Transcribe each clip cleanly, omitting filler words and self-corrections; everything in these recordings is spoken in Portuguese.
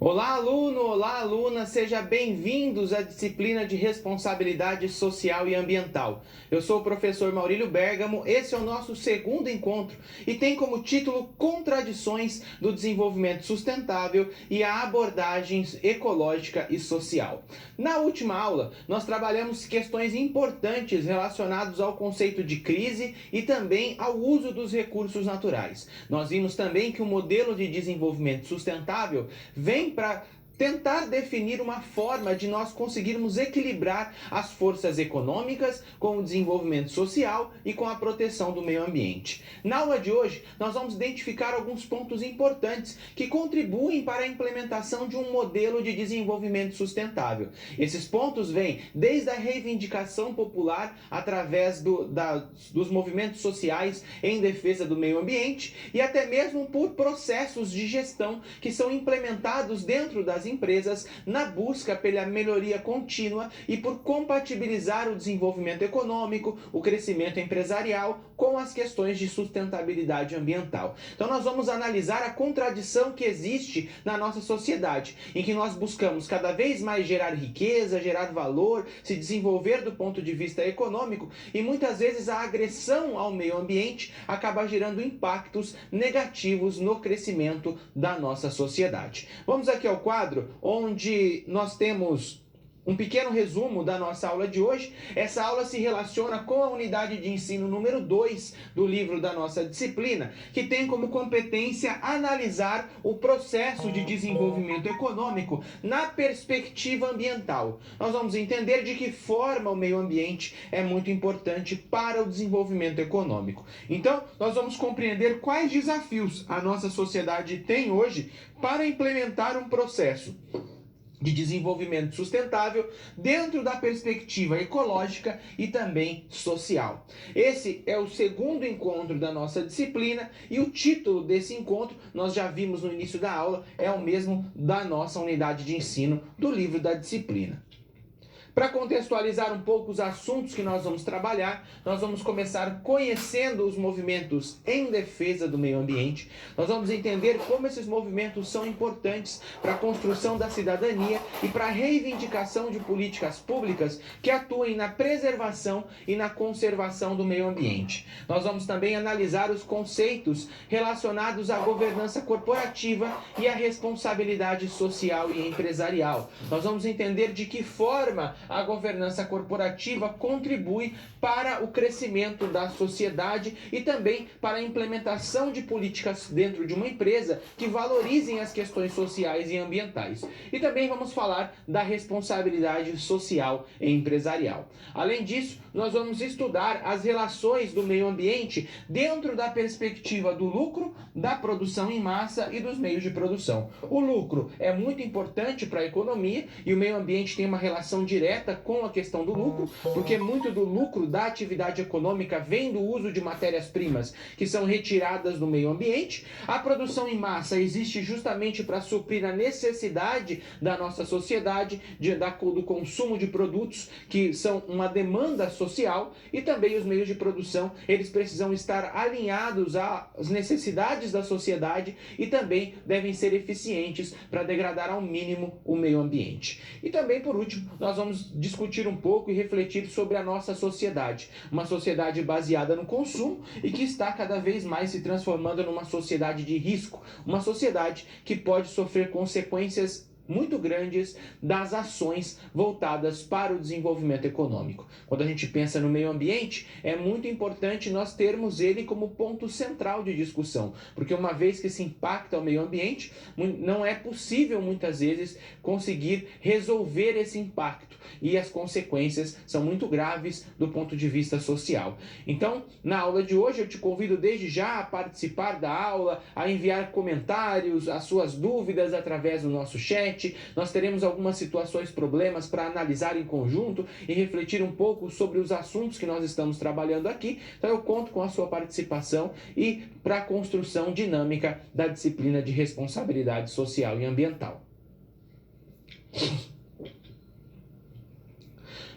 Olá, aluno! Olá, aluna! Sejam bem-vindos à disciplina de Responsabilidade Social e Ambiental. Eu sou o professor Maurílio Bergamo, esse é o nosso segundo encontro e tem como título Contradições do Desenvolvimento Sustentável e a Abordagem Ecológica e Social. Na última aula, nós trabalhamos questões importantes relacionadas ao conceito de crise e também ao uso dos recursos naturais. Nós vimos também que o modelo de desenvolvimento sustentável vem para tentar definir uma forma de nós conseguirmos equilibrar as forças econômicas com o desenvolvimento social e com a proteção do meio ambiente. Na aula de hoje, nós vamos identificar alguns pontos importantes que contribuem para a implementação de um modelo de desenvolvimento sustentável. Esses pontos vêm desde a reivindicação popular através dos movimentos sociais em defesa do meio ambiente e até mesmo por processos de gestão que são implementados dentro das empresas na busca pela melhoria contínua e por compatibilizar o desenvolvimento econômico, o crescimento empresarial com as questões de sustentabilidade ambiental. Então nós vamos analisar a contradição que existe na nossa sociedade, em que nós buscamos cada vez mais gerar riqueza, gerar valor, se desenvolver do ponto de vista econômico e muitas vezes a agressão ao meio ambiente acaba gerando impactos negativos no crescimento da nossa sociedade. Vamos aqui ao quadro onde nós temos um pequeno resumo da nossa aula de hoje. Essa aula se relaciona com a unidade de ensino número 2 do livro da nossa disciplina, que tem como competência analisar o processo de desenvolvimento econômico na perspectiva ambiental. Nós vamos entender de que forma o meio ambiente é muito importante para o desenvolvimento econômico. Então, nós vamos compreender quais desafios a nossa sociedade tem hoje para implementar um processo de desenvolvimento sustentável dentro da perspectiva ecológica e também social. Esse é o segundo encontro da nossa disciplina e o título desse encontro, nós já vimos no início da aula, é o mesmo da nossa unidade de ensino do livro da disciplina. Para contextualizar um pouco os assuntos que nós vamos trabalhar, nós vamos começar conhecendo os movimentos em defesa do meio ambiente. Nós vamos entender como esses movimentos são importantes para a construção da cidadania e para a reivindicação de políticas públicas que atuem na preservação e na conservação do meio ambiente. Nós vamos também analisar os conceitos relacionados à governança corporativa e à responsabilidade social e empresarial. Nós vamos entender de que forma a governança corporativa contribui para o crescimento da sociedade e também para a implementação de políticas dentro de uma empresa que valorizem as questões sociais e ambientais. E também vamos falar da responsabilidade social e empresarial. Além disso, nós vamos estudar as relações do meio ambiente dentro da perspectiva do lucro, da produção em massa e dos meios de produção. O lucro é muito importante para a economia e o meio ambiente tem uma relação direta com a questão do lucro, porque muito do lucro da atividade econômica vem do uso de matérias-primas que são retiradas do meio ambiente. A produção em massa existe justamente para suprir a necessidade da nossa sociedade do consumo de produtos que são uma demanda social, e também os meios de produção, eles precisam estar alinhados às necessidades da sociedade e também devem ser eficientes para degradar ao mínimo o meio ambiente. E também, por último, nós vamos discutir um pouco e refletir sobre a nossa sociedade. Uma sociedade baseada no consumo e que está cada vez mais se transformando numa sociedade de risco. Uma sociedade que pode sofrer consequências muito grandes das ações voltadas para o desenvolvimento econômico. Quando a gente pensa no meio ambiente, é muito importante nós termos ele como ponto central de discussão, porque uma vez que se impacta o meio ambiente, não é possível muitas vezes conseguir resolver esse impacto e as consequências são muito graves do ponto de vista social. Então, na aula de hoje eu te convido desde já a participar da aula, a enviar comentários, as suas dúvidas através do nosso chat. Nós teremos algumas situações, problemas para analisar em conjunto e refletir um pouco sobre os assuntos que nós estamos trabalhando aqui. Então eu conto com a sua participação e para a construção dinâmica da disciplina de responsabilidade social e ambiental.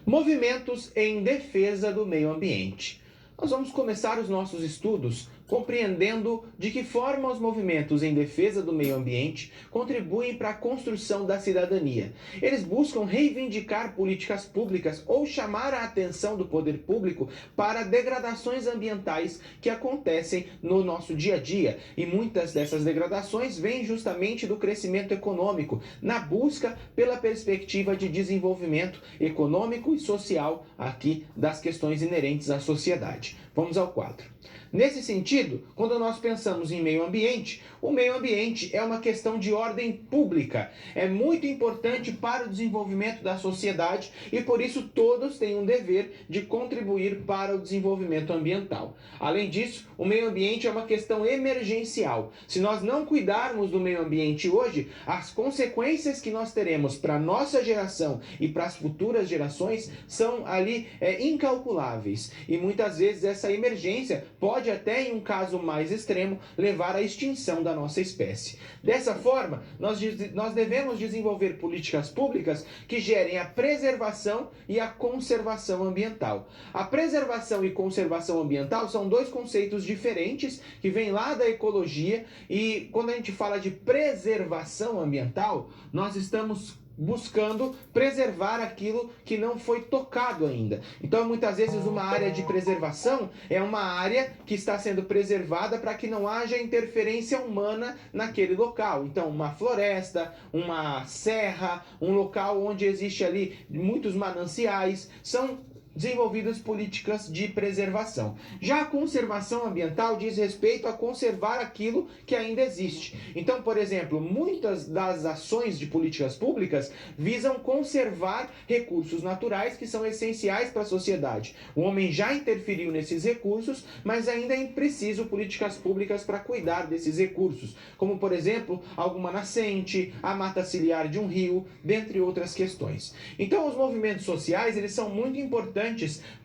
Movimentos em defesa do meio ambiente. Nós vamos começar os nossos estudos compreendendo de que forma os movimentos em defesa do meio ambiente contribuem para a construção da cidadania. Eles buscam reivindicar políticas públicas ou chamar a atenção do poder público para degradações ambientais que acontecem no nosso dia a dia. E muitas dessas degradações vêm justamente do crescimento econômico, na busca pela perspectiva de desenvolvimento econômico e social aqui das questões inerentes à sociedade. Vamos ao quadro. Nesse sentido, quando nós pensamos em meio ambiente, o meio ambiente é uma questão de ordem pública. É muito importante para o desenvolvimento da sociedade e por isso todos têm um dever de contribuir para o desenvolvimento ambiental. Além disso, o meio ambiente é uma questão emergencial. Se nós não cuidarmos do meio ambiente hoje, as consequências que nós teremos para a nossa geração e para as futuras gerações são ali incalculáveis. E muitas vezes essa emergência pode até, em um caso mais extremo, levar à extinção da nossa espécie. Dessa forma, nós devemos desenvolver políticas públicas que gerem a preservação e a conservação ambiental. A preservação e conservação ambiental são dois conceitos diferentes que vêm lá da ecologia e quando a gente fala de preservação ambiental, nós estamos buscando preservar aquilo que não foi tocado ainda. Então, muitas vezes, uma área de preservação é uma área que está sendo preservada para que não haja interferência humana naquele local. Então, uma floresta, uma serra, um local onde existe ali muitos mananciais, são desenvolvidas políticas de preservação. Já a conservação ambiental diz respeito a conservar aquilo que ainda existe. Então, por exemplo, muitas das ações de políticas públicas visam conservar recursos naturais que são essenciais para a sociedade. O homem já interferiu nesses recursos, mas ainda é preciso políticas públicas para cuidar desses recursos, como, por exemplo, alguma nascente, a mata ciliar de um rio, dentre outras questões. Então, os movimentos sociais, eles são muito importantes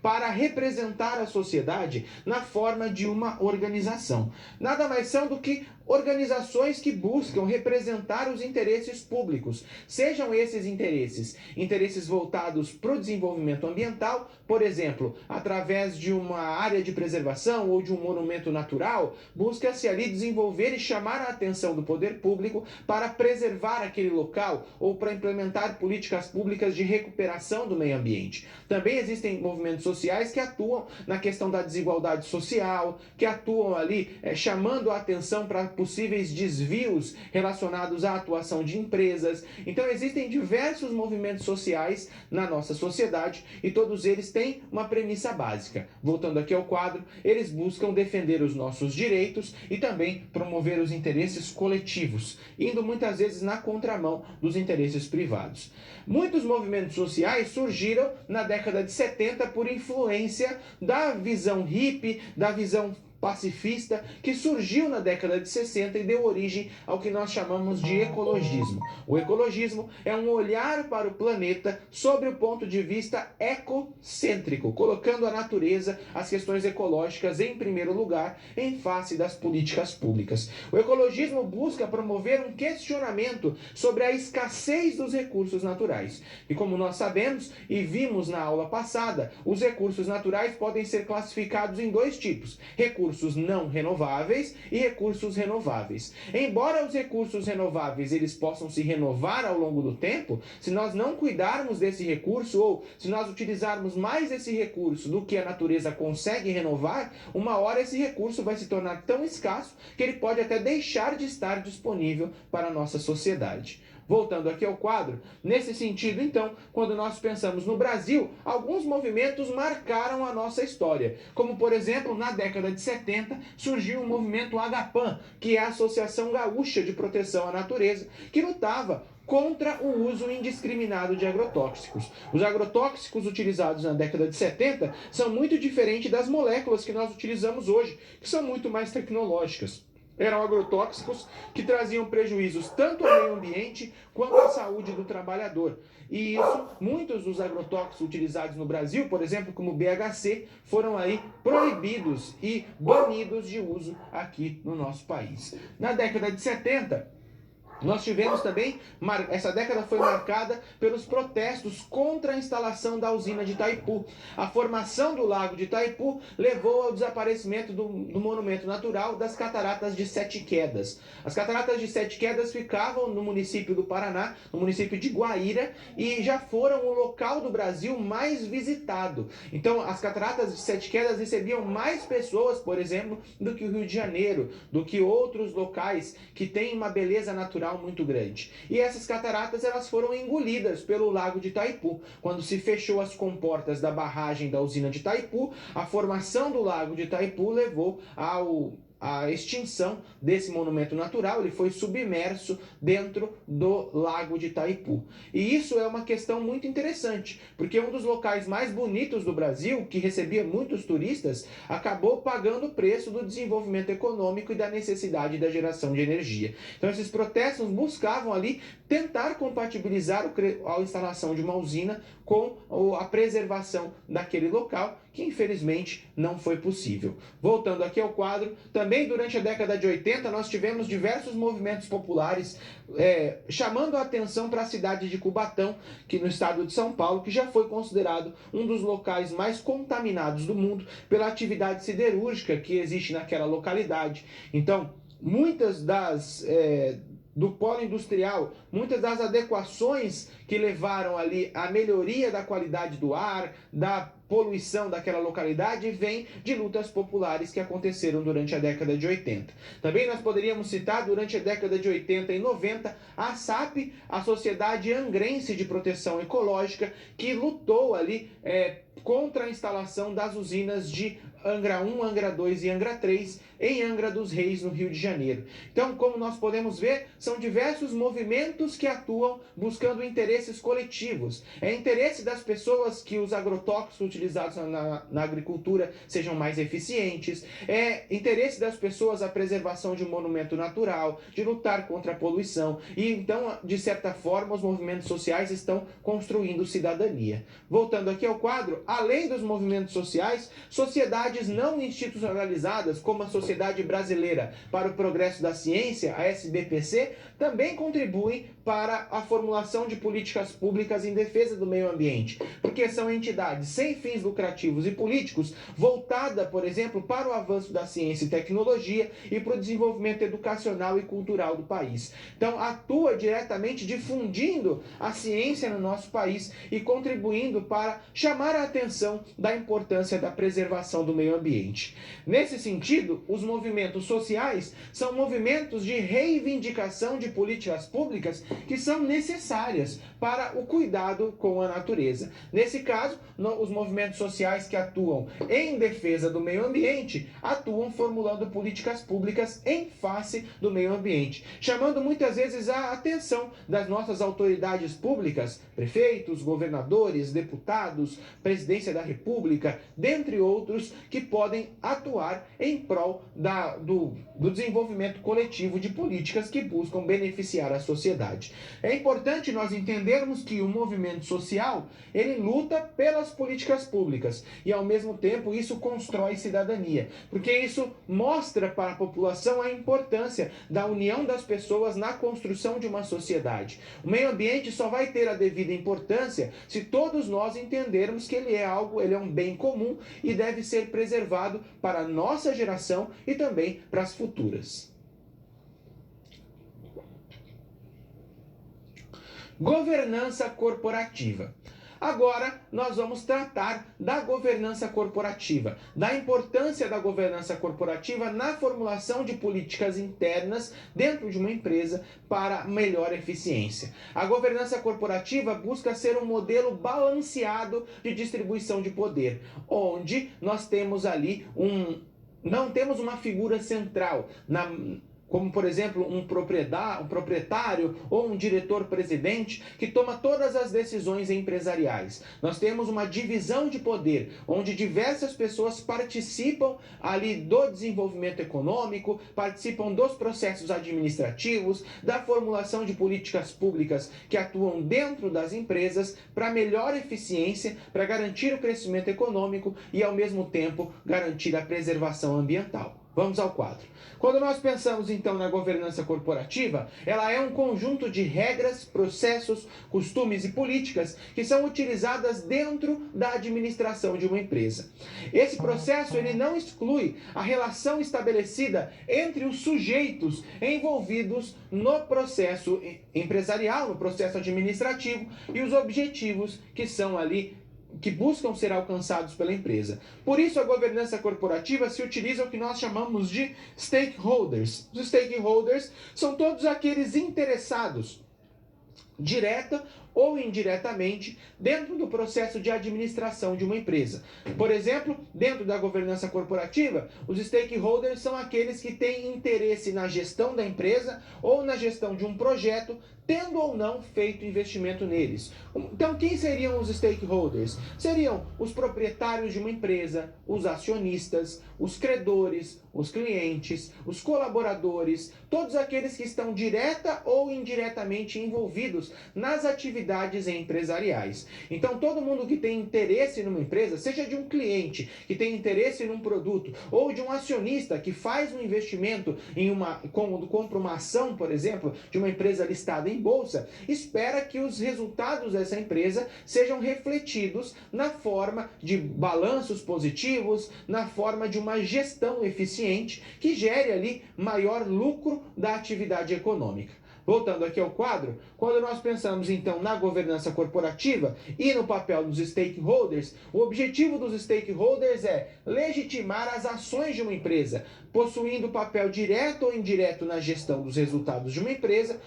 para representar a sociedade na forma de uma organização. Nada mais são do que organizações que buscam representar os interesses públicos, sejam esses interesses voltados para o desenvolvimento ambiental, por exemplo, através de uma área de preservação ou de um monumento natural, busca-se ali desenvolver e chamar a atenção do poder público para preservar aquele local ou para implementar políticas públicas de recuperação do meio ambiente. Também existem movimentos sociais que atuam na questão da desigualdade social, que atuam ali chamando a atenção para possíveis desvios relacionados à atuação de empresas. Então existem diversos movimentos sociais na nossa sociedade e todos eles têm uma premissa básica. Voltando aqui ao quadro, eles buscam defender os nossos direitos e também promover os interesses coletivos, indo muitas vezes na contramão dos interesses privados. Muitos movimentos sociais surgiram na década de 70 por influência da visão hippie, da visão pacifista que surgiu na década de 60 e deu origem ao que nós chamamos de ecologismo. O ecologismo é um olhar para o planeta sobre o ponto de vista ecocêntrico, colocando a natureza, as questões ecológicas em primeiro lugar, em face das políticas públicas. O ecologismo busca promover um questionamento sobre a escassez dos recursos naturais. E como nós sabemos e vimos na aula passada, os recursos naturais podem ser classificados em dois tipos: recursos não renováveis e recursos renováveis. Embora os recursos renováveis eles possam se renovar ao longo do tempo, se nós não cuidarmos desse recurso ou se nós utilizarmos mais esse recurso do que a natureza consegue renovar, uma hora esse recurso vai se tornar tão escasso que ele pode até deixar de estar disponível para a nossa sociedade. Voltando aqui ao quadro, nesse sentido, então, quando nós pensamos no Brasil, alguns movimentos marcaram a nossa história. Como, por exemplo, na década de 70, surgiu o movimento Agapan, que é a Associação Gaúcha de Proteção à Natureza, que lutava contra o uso indiscriminado de agrotóxicos. Os agrotóxicos utilizados na década de 70 são muito diferentes das moléculas que nós utilizamos hoje, que são muito mais tecnológicas. Eram agrotóxicos que traziam prejuízos tanto ao meio ambiente quanto à saúde do trabalhador. E isso, muitos dos agrotóxicos utilizados no Brasil, por exemplo, como o BHC, foram aí proibidos e banidos de uso aqui no nosso país. Na década de 70, Nós tivemos também, essa década foi marcada pelos protestos contra a instalação da usina de Itaipu. A formação do lago de Itaipu levou ao desaparecimento do monumento natural das Cataratas de Sete Quedas. As Cataratas de Sete Quedas ficavam no município do Paraná, no município de Guaíra, e já foram o local do Brasil mais visitado. Então, as Cataratas de Sete Quedas recebiam mais pessoas, por exemplo, do que o Rio de Janeiro, do que outros locais que têm uma beleza natural muito grande. E essas cataratas elas foram engolidas pelo lago de Itaipu. Quando se fechou as comportas da barragem da usina de Itaipu, a formação do lago de Itaipu levou a extinção desse monumento natural. Ele foi submerso dentro do lago de Itaipu. E isso é uma questão muito interessante, porque um dos locais mais bonitos do Brasil, que recebia muitos turistas, acabou pagando o preço do desenvolvimento econômico e da necessidade da geração de energia. Então esses protestos buscavam ali tentar compatibilizar a instalação de uma usina com a preservação daquele local, que infelizmente não foi possível. Voltando aqui ao quadro, também durante a década de 80 nós tivemos diversos movimentos populares chamando a atenção para a cidade de Cubatão, que no estado de São Paulo, que já foi considerado um dos locais mais contaminados do mundo pela atividade siderúrgica que existe naquela localidade. Então, muitas do polo industrial, muitas das adequações que levaram ali à melhoria da qualidade do ar, da poluição daquela localidade, vem de lutas populares que aconteceram durante a década de 80. Também nós poderíamos citar, durante a década de 80 e 90, a SAP, a Sociedade Angrense de Proteção Ecológica, que lutou ali contra a instalação das usinas de Angra 1, Angra 2 e Angra 3 em Angra dos Reis, no Rio de Janeiro. Então, como nós podemos ver, são diversos movimentos que atuam buscando interesses coletivos. É interesse das pessoas que os agrotóxicos utilizados na agricultura sejam mais eficientes, é interesse das pessoas a preservação de um monumento natural, de lutar contra a poluição. E então, de certa forma, os movimentos sociais estão construindo cidadania. Voltando aqui ao quadro, além dos movimentos sociais, sociedades não institucionalizadas, como a Sociedade Brasileira para o Progresso da Ciência, a SBPC, também contribuem para a formulação de políticas públicas em defesa do meio ambiente, porque são entidades sem fins lucrativos e políticos, voltada, por exemplo, para o avanço da ciência e tecnologia e para o desenvolvimento educacional e cultural do país. Então, atua diretamente difundindo a ciência no nosso país e contribuindo para chamar a atenção da importância da preservação do meio ambiente. Nesse sentido, os movimentos sociais são movimentos de reivindicação de políticas públicas que são necessárias para o cuidado com a natureza. Nesse caso, os movimentos sociais que atuam em defesa do meio ambiente atuam formulando políticas públicas em face do meio ambiente, chamando muitas vezes a atenção das nossas autoridades públicas, prefeitos, governadores, deputados, presidência da República, dentre outros, que podem atuar em prol do desenvolvimento coletivo de políticas que buscam beneficiar a sociedade. É importante nós entendermos que o movimento social, ele luta pelas políticas públicas e, ao mesmo tempo, isso constrói cidadania, porque isso mostra para a população a importância da união das pessoas na construção de uma sociedade. O meio ambiente só vai ter a devida importância se todos nós entendermos que ele é um bem comum e deve ser preservado para a nossa geração e também para as futuras. Governança corporativa. Agora nós vamos tratar da governança corporativa, da importância da governança corporativa na formulação de políticas internas dentro de uma empresa para melhor eficiência. A governança corporativa busca ser um modelo balanceado de distribuição de poder, onde nós temos ali não temos uma figura central, como, por exemplo, um proprietário ou um diretor-presidente que toma todas as decisões empresariais. Nós temos uma divisão de poder, onde diversas pessoas participam ali do desenvolvimento econômico, participam dos processos administrativos, da formulação de políticas públicas que atuam dentro das empresas para melhor eficiência, para garantir o crescimento econômico e, ao mesmo tempo, garantir a preservação ambiental. Vamos ao quadro. Quando nós pensamos então na governança corporativa, ela é um conjunto de regras, processos, costumes e políticas que são utilizadas dentro da administração de uma empresa. Esse processo ele não exclui a relação estabelecida entre os sujeitos envolvidos no processo empresarial, no processo administrativo e os objetivos que são ali que buscam ser alcançados pela empresa. Por isso, a governança corporativa se utiliza o que nós chamamos de stakeholders. Os stakeholders são todos aqueles interessados, direta ou indiretamente, dentro do processo de administração de uma empresa. Por exemplo, dentro da governança corporativa, os stakeholders são aqueles que têm interesse na gestão da empresa ou na gestão de um projeto, tendo ou não feito investimento neles. Então, quem seriam os stakeholders? Seriam os proprietários de uma empresa, os acionistas, os credores, os clientes, os colaboradores, todos aqueles que estão direta ou indiretamente envolvidos nas atividades empresariais. Então, todo mundo que tem interesse numa empresa, seja de um cliente que tem interesse num produto, ou de um acionista que faz um investimento em quando compra uma ação, por exemplo, de uma empresa listada em bolsa, espera que os resultados dessa empresa sejam refletidos na forma de balanços positivos, na forma de uma gestão eficiente que gere ali maior lucro da atividade econômica. Voltando aqui ao quadro, quando nós pensamos então na governança corporativa e no papel dos stakeholders, o objetivo dos stakeholders é legitimar as ações de uma empresa, possuindo papel direto ou indireto na gestão dos resultados de uma empresa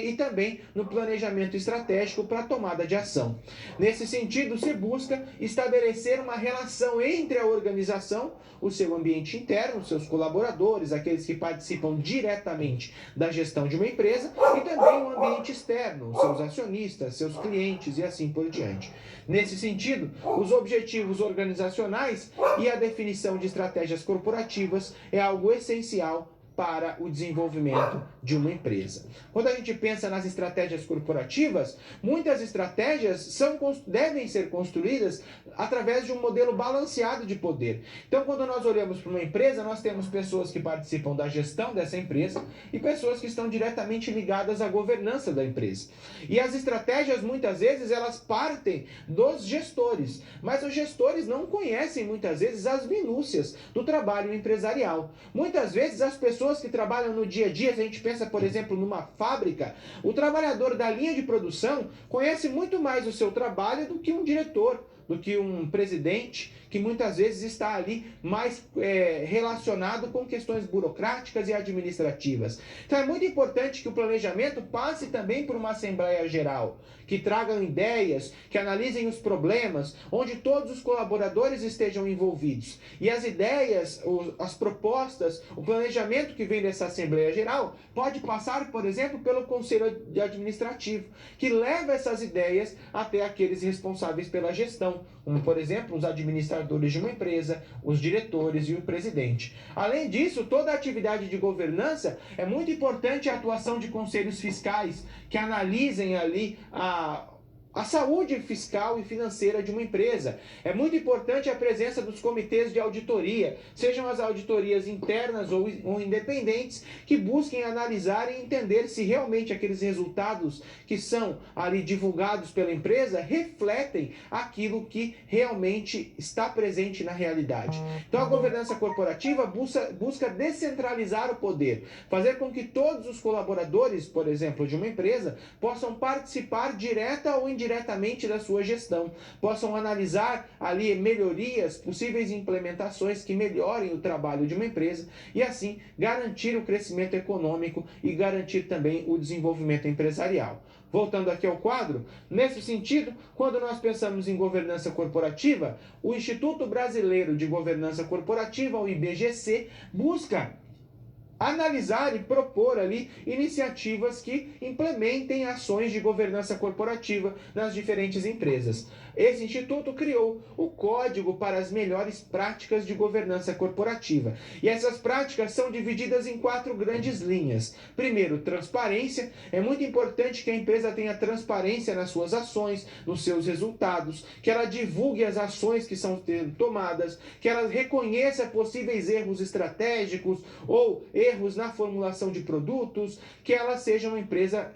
e também no planejamento estratégico para a tomada de ação. Nesse sentido, se busca estabelecer uma relação entre a organização, o seu ambiente interno, seus colaboradores, aqueles que participam diretamente da gestão de uma empresa, e também o ambiente externo, seus acionistas, seus clientes e assim por diante. Nesse sentido, os objetivos organizacionais e a definição de estratégias corporativas é algo essencial para o desenvolvimento de uma empresa. Quando a gente pensa nas estratégias corporativas, muitas estratégias devem ser construídas através de um modelo balanceado de poder. Então, quando nós olhamos para uma empresa, nós temos pessoas que participam da gestão dessa empresa e pessoas que estão diretamente ligadas à governança da empresa. E as estratégias, muitas vezes, elas partem dos gestores, mas os gestores não conhecem, muitas vezes, as minúcias do trabalho empresarial. Muitas vezes, as pessoas que trabalham no dia a dia, se a gente pensa, por exemplo, numa fábrica, o trabalhador da linha de produção conhece muito mais o seu trabalho do que um diretor, do que um presidente, que muitas vezes está ali mais relacionado com questões burocráticas e administrativas. Então é muito importante que o planejamento passe também por uma Assembleia Geral, que tragam ideias, que analisem os problemas, onde todos os colaboradores estejam envolvidos. E as ideias, as propostas, o planejamento que vem dessa Assembleia Geral pode passar, por exemplo, pelo Conselho Administrativo, que leva essas ideias até aqueles responsáveis pela gestão, como, por exemplo, os administradores de uma empresa, os diretores e o presidente. Além disso, toda a atividade de governança é muito importante a atuação de conselhos fiscais, que analisem ali a saúde fiscal e financeira de uma empresa. É muito importante a presença dos comitês de auditoria, sejam as auditorias internas ou independentes, que busquem analisar e entender se realmente aqueles resultados que são ali divulgados pela empresa refletem aquilo que realmente está presente na realidade. Então a governança corporativa busca descentralizar o poder, fazer com que todos os colaboradores, por exemplo, de uma empresa, possam participar direta ou indiretamente da sua gestão, possam analisar ali melhorias, possíveis implementações que melhorem o trabalho de uma empresa e assim garantir o crescimento econômico e garantir também o desenvolvimento empresarial. Voltando aqui ao quadro, nesse sentido, quando nós pensamos em governança corporativa, o Instituto Brasileiro de Governança Corporativa, o IBGC, busca analisar e propor ali iniciativas que implementem ações de governança corporativa nas diferentes empresas. Esse instituto criou o Código para as Melhores Práticas de Governança Corporativa. E essas práticas são divididas em 4 grandes linhas. Primeiro, transparência. É muito importante que a empresa tenha transparência nas suas ações, nos seus resultados, que ela divulgue as ações que são tomadas, que ela reconheça possíveis erros estratégicos ou erros na formulação de produtos, que ela seja uma empresa,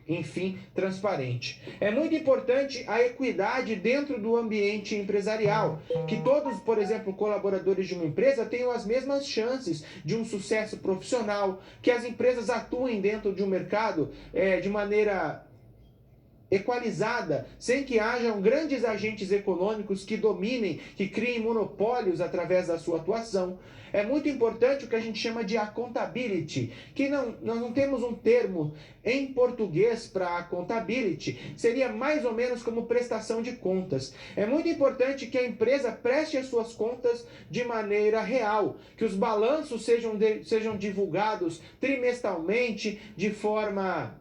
enfim, transparente. É muito importante a equidade dentro do ambiente empresarial, que todos, por exemplo, colaboradores de uma empresa tenham as mesmas chances de um sucesso profissional, que as empresas atuem dentro de um mercado de maneira equalizada, sem que hajam grandes agentes econômicos que dominem, que criem monopólios através da sua atuação. É muito importante o que a gente chama de accountability, que nós não temos um termo em português para accountability, seria mais ou menos como prestação de contas. É muito importante que a empresa preste as suas contas de maneira real, que os balanços sejam divulgados trimestralmente, de forma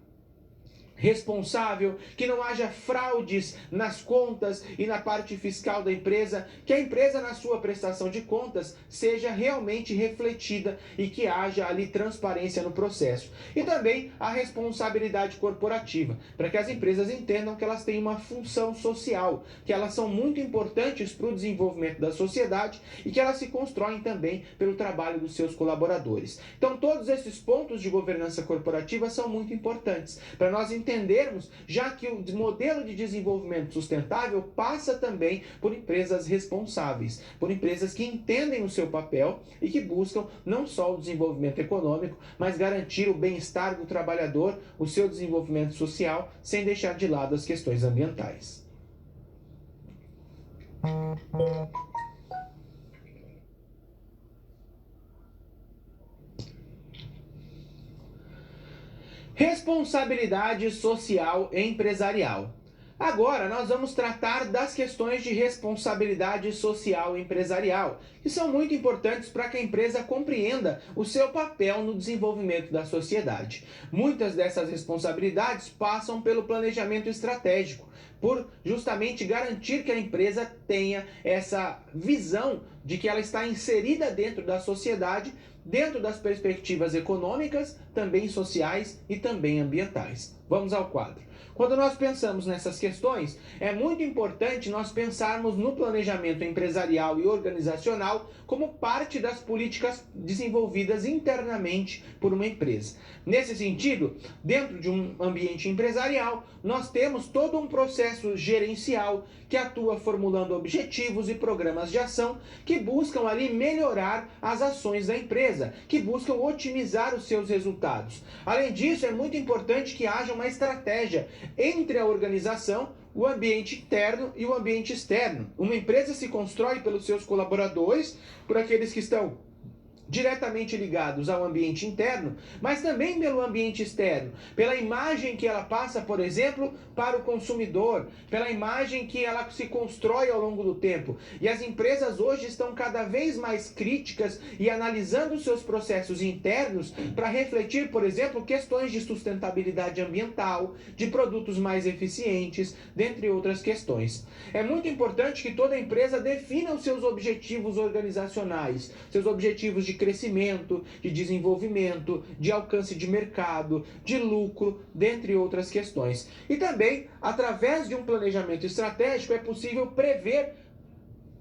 responsável, que não haja fraudes nas contas e na parte fiscal da empresa, que a empresa na sua prestação de contas seja realmente refletida e que haja ali transparência no processo. E também a responsabilidade corporativa, para que as empresas entendam que elas têm uma função social, que elas são muito importantes para o desenvolvimento da sociedade e que elas se constroem também pelo trabalho dos seus colaboradores. Então todos esses pontos de governança corporativa são muito importantes para nós entendermos, já que o modelo de desenvolvimento sustentável passa também por empresas responsáveis, por empresas que entendem o seu papel e que buscam não só o desenvolvimento econômico, mas garantir o bem-estar do trabalhador, o seu desenvolvimento social, sem deixar de lado as questões ambientais. Responsabilidade social empresarial. Agora nós vamos tratar das questões de responsabilidade social empresarial, que são muito importantes para que a empresa compreenda o seu papel no desenvolvimento da sociedade. Muitas dessas responsabilidades passam pelo planejamento estratégico, por justamente garantir que a empresa tenha essa visão de que ela está inserida dentro da sociedade, dentro das perspectivas econômicas, também sociais e também ambientais. Vamos ao quadro. Quando nós pensamos nessas questões, é muito importante nós pensarmos no planejamento empresarial e organizacional como parte das políticas desenvolvidas internamente por uma empresa. Nesse sentido, dentro de um ambiente empresarial, nós temos todo um processo gerencial que atua formulando objetivos e programas de ação que buscam ali melhorar as ações da empresa, que buscam otimizar os seus resultados. Além disso, é muito importante que haja uma estratégia entre a organização, o ambiente interno e o ambiente externo. Uma empresa se constrói pelos seus colaboradores, por aqueles que estão diretamente ligados ao ambiente interno, mas também pelo ambiente externo, pela imagem que ela passa, por exemplo, para o consumidor, pela imagem que ela se constrói ao longo do tempo. E as empresas hoje estão cada vez mais críticas e analisando seus processos internos para refletir, por exemplo, questões de sustentabilidade ambiental, de produtos mais eficientes, dentre outras questões. É muito importante que toda empresa defina os seus objetivos organizacionais, seus objetivos de crescimento, de desenvolvimento, de alcance de mercado, de lucro, dentre outras questões. E também, através de um planejamento estratégico, é possível prever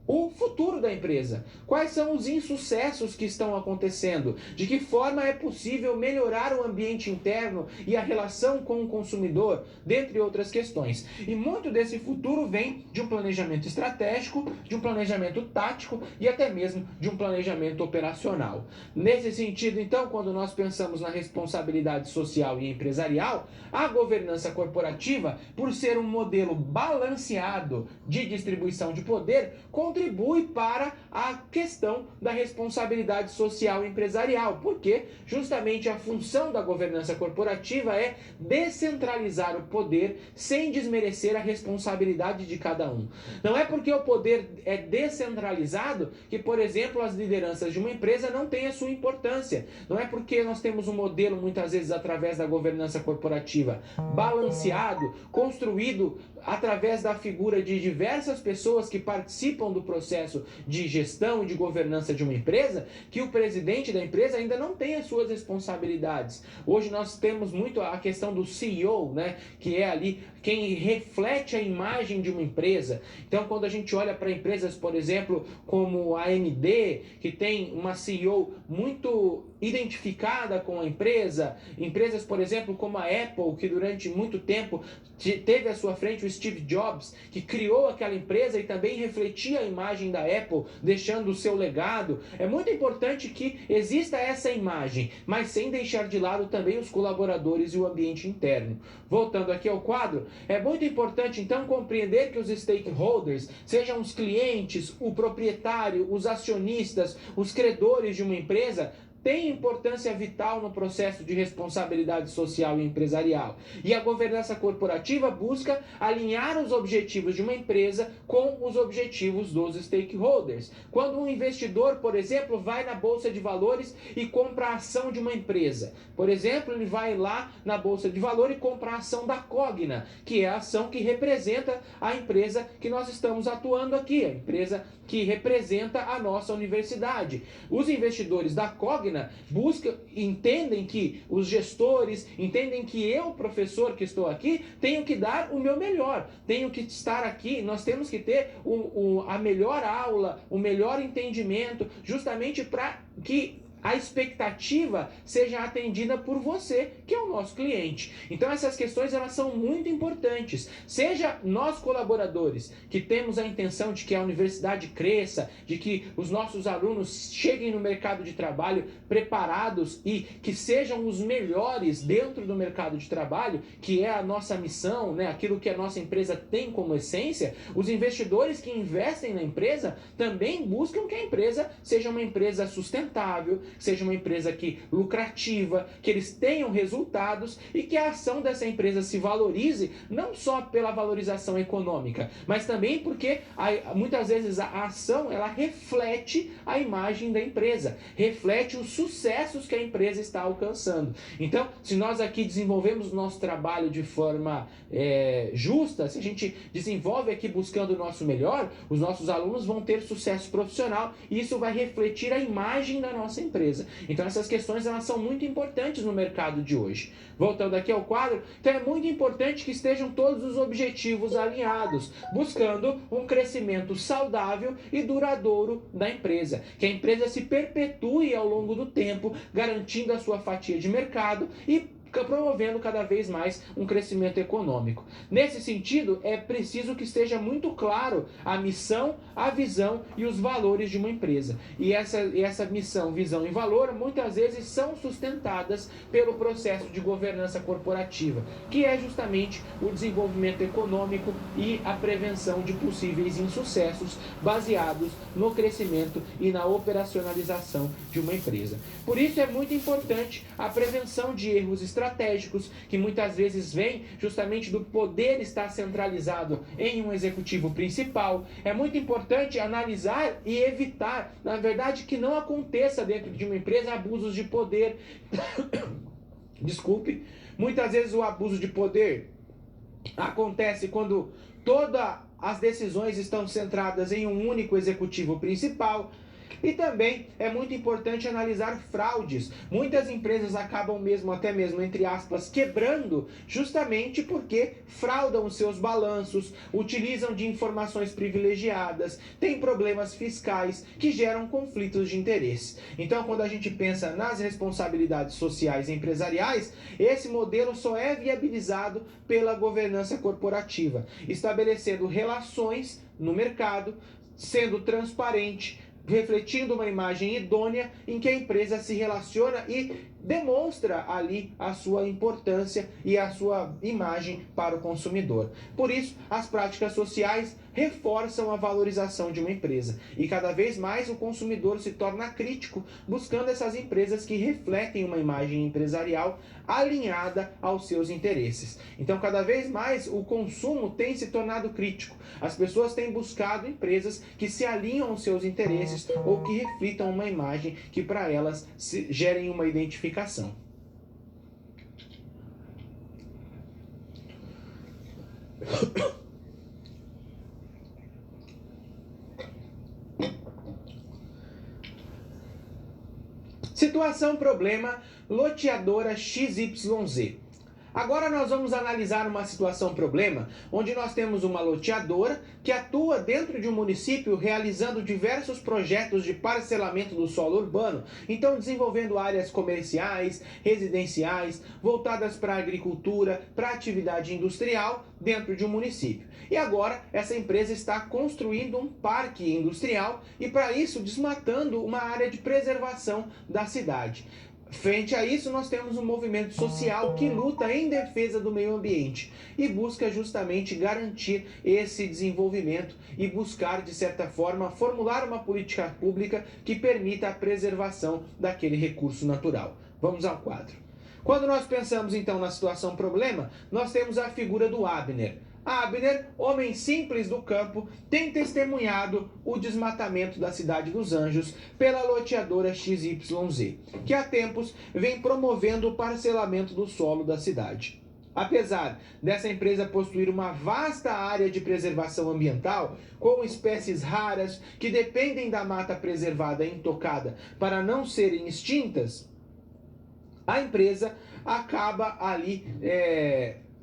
o futuro da empresa. Quais são os insucessos que estão acontecendo? De que forma é possível melhorar o ambiente interno e a relação com o consumidor, dentre outras questões. E muito desse futuro vem de um planejamento estratégico, de um planejamento tático e até mesmo de um planejamento operacional. Nesse sentido, então, quando nós pensamos na responsabilidade social e empresarial, a governança corporativa, por ser um modelo balanceado de distribuição de poder, conta contribui para a questão da responsabilidade social empresarial, porque justamente a função da governança corporativa é descentralizar o poder sem desmerecer a responsabilidade de cada um. Não é porque o poder é descentralizado que, por exemplo, as lideranças de uma empresa não têm a sua importância. Não é porque nós temos um modelo, muitas vezes, através da governança corporativa balanceado, construído através da figura de diversas pessoas que participam do processo de gestão e de governança de uma empresa, que o presidente da empresa ainda não tem as suas responsabilidades. Hoje nós temos muito a questão do CEO, né, que é ali quem reflete a imagem de uma empresa. Então, quando a gente olha para empresas, por exemplo, como a AMD, que tem uma CEO muito identificada com a empresa, empresas, por exemplo, como a Apple, que durante muito tempo teve à sua frente o Steve Jobs, que criou aquela empresa e também refletia a imagem da Apple, deixando o seu legado. É muito importante que exista essa imagem, mas sem deixar de lado também os colaboradores e o ambiente interno. Voltando aqui ao quadro, é muito importante então compreender que os stakeholders, sejam os clientes, o proprietário, os acionistas, os credores de uma empresa, tem importância vital no processo de responsabilidade social e empresarial. E a governança corporativa busca alinhar os objetivos de uma empresa com os objetivos dos stakeholders. Quando um investidor, por exemplo, vai na bolsa de valores e compra a ação de uma empresa, por exemplo, ele vai lá na bolsa de valores e compra a ação da Cogna, que é a ação que representa a empresa que nós estamos atuando aqui, a empresa que representa a nossa universidade. Os investidores da Cogna entendem que os gestores, entendem que eu, professor que estou aqui, tenho que dar o meu melhor, tenho que estar aqui, nós temos que ter a melhor aula, o melhor entendimento, justamente para que a expectativa seja atendida por você, que é o nosso cliente. Então essas questões elas são muito importantes. Seja nós colaboradores que temos a intenção de que a universidade cresça, de que os nossos alunos cheguem no mercado de trabalho preparados e que sejam os melhores dentro do mercado de trabalho, que é a nossa missão, né? Aquilo que a nossa empresa tem como essência. Os investidores que investem na empresa também buscam que a empresa seja uma empresa sustentável, seja uma empresa lucrativa, que eles tenham resultados e que a ação dessa empresa se valorize, não só pela valorização econômica, mas também porque muitas vezes a ação ela reflete a imagem da empresa, reflete os sucessos que a empresa está alcançando. Então, se nós aqui desenvolvemos o nosso trabalho de forma justa, se a gente desenvolve aqui buscando o nosso melhor, os nossos alunos vão ter sucesso profissional e isso vai refletir a imagem da nossa empresa. Então essas questões elas são muito importantes no mercado de hoje. Voltando aqui ao quadro, então é muito importante que estejam todos os objetivos alinhados, buscando um crescimento saudável e duradouro da empresa, que a empresa se perpetue ao longo do tempo, garantindo a sua fatia de mercado e promovendo cada vez mais um crescimento econômico. Nesse sentido, é preciso que esteja muito claro a missão, a visão e os valores de uma empresa. E essa missão, visão e valor muitas vezes são sustentadas pelo processo de governança corporativa, que é justamente o desenvolvimento econômico e a prevenção de possíveis insucessos baseados no crescimento e na operacionalização de uma empresa. Por isso é muito importante a prevenção de erros estratégicos, que muitas vezes vêm justamente do poder estar centralizado em um executivo principal. É muito importante analisar e evitar, na verdade, que não aconteça dentro de uma empresa abusos de poder. Desculpe. Muitas vezes o abuso de poder acontece quando todas as decisões estão centradas em um único executivo principal. E também é muito importante analisar fraudes. Muitas empresas acabam até mesmo, entre aspas, quebrando, justamente porque fraudam os seus balanços, utilizam de informações privilegiadas, têm problemas fiscais que geram conflitos de interesse. Então, quando a gente pensa nas responsabilidades sociais e empresariais, esse modelo só é viabilizado pela governança corporativa, estabelecendo relações no mercado, sendo transparente, refletindo uma imagem idônea em que a empresa se relaciona e demonstra ali a sua importância e a sua imagem para o consumidor. Por isso, as práticas sociais reforçam a valorização de uma empresa e cada vez mais o consumidor se torna crítico, buscando essas empresas que refletem uma imagem empresarial alinhada aos seus interesses. Então, cada vez mais o consumo tem se tornado crítico. As pessoas têm buscado empresas que se alinham aos seus interesses ou que reflitam uma imagem que para elas gerem uma identificação. Situação problema, loteadora XYZ. Agora nós vamos analisar uma situação problema, onde nós temos uma loteadora que atua dentro de um município realizando diversos projetos de parcelamento do solo urbano, então desenvolvendo áreas comerciais, residenciais, voltadas para a agricultura, para a atividade industrial dentro de um município. E agora essa empresa está construindo um parque industrial e para isso desmatando uma área de preservação da cidade. Frente a isso, nós temos um movimento social que luta em defesa do meio ambiente e busca justamente garantir esse desenvolvimento e buscar, de certa forma, formular uma política pública que permita a preservação daquele recurso natural. Vamos ao quadro. Quando nós pensamos, então, na situação problema, nós temos a figura do Abner. Abner, homem simples do campo, tem testemunhado o desmatamento da Cidade dos Anjos pela loteadora XYZ, que há tempos vem promovendo o parcelamento do solo da cidade. Apesar dessa empresa possuir uma vasta área de preservação ambiental, com espécies raras que dependem da mata preservada e intocada para não serem extintas, a empresa acaba ali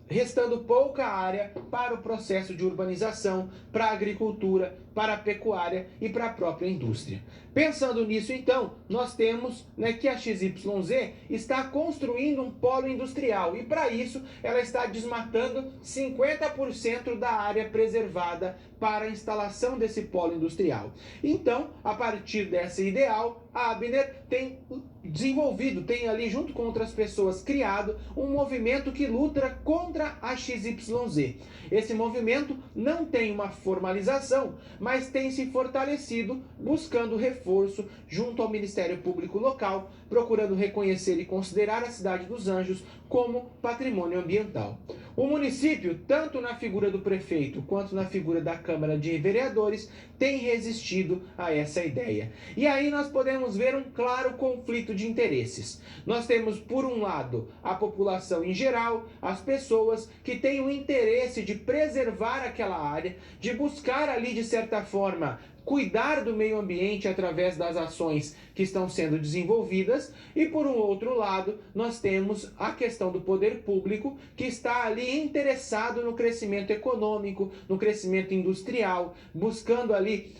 restando pouca área para o processo de urbanização, para a agricultura, para a pecuária e para a própria indústria. Pensando nisso, então, nós temos que a XYZ está construindo um polo industrial e, para isso, ela está desmatando 50% da área preservada para a instalação desse polo industrial. Então, a partir desse ideal, a Abner tem desenvolvido, tem ali junto com outras pessoas criado um movimento que luta contra a XYZ. Esse movimento não tem uma formalização, mas tem se fortalecido buscando reforço junto ao Ministério Público local, procurando reconhecer e considerar a Cidade dos Anjos como patrimônio ambiental. O município, tanto na figura do prefeito quanto na figura da Câmara de Vereadores, tem resistido a essa ideia. E aí nós podemos ver um claro conflito de interesses. Nós temos, por um lado, a população em geral, as pessoas que têm o interesse de preservar aquela área, de buscar ali, de certa forma, cuidar do meio ambiente através das ações que estão sendo desenvolvidas, e por um outro lado, nós temos a questão do poder público, que está ali interessado no crescimento econômico, no crescimento industrial, buscando ali,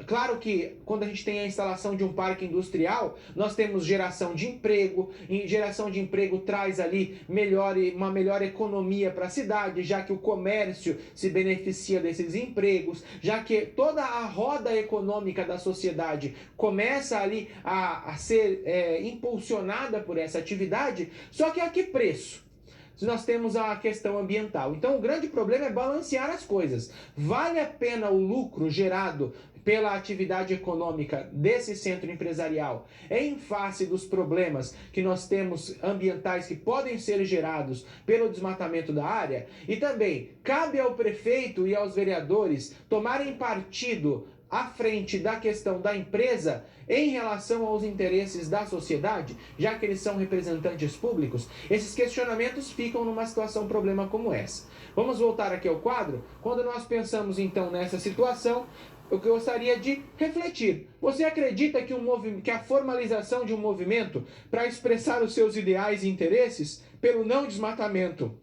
claro que quando a gente tem a instalação de um parque industrial, nós temos geração de emprego, e geração de emprego traz ali uma melhor economia para a cidade, já que o comércio se beneficia desses empregos, já que toda a roda econômica da sociedade começa ali a ser impulsionada por essa atividade, só que a que preço? Nós temos a questão ambiental. Então o grande problema é balancear as coisas. Vale a pena o lucro gerado pela atividade econômica desse centro empresarial em face dos problemas que nós temos ambientais que podem ser gerados pelo desmatamento da área? E também cabe ao prefeito e aos vereadores tomarem partido à frente da questão da empresa em relação aos interesses da sociedade, já que eles são representantes públicos? Esses questionamentos ficam numa situação problema como essa. Vamos voltar aqui ao quadro. Quando nós pensamos então nessa situação, eu gostaria de refletir. Você acredita que a formalização de um movimento para expressar os seus ideais e interesses pelo não desmatamento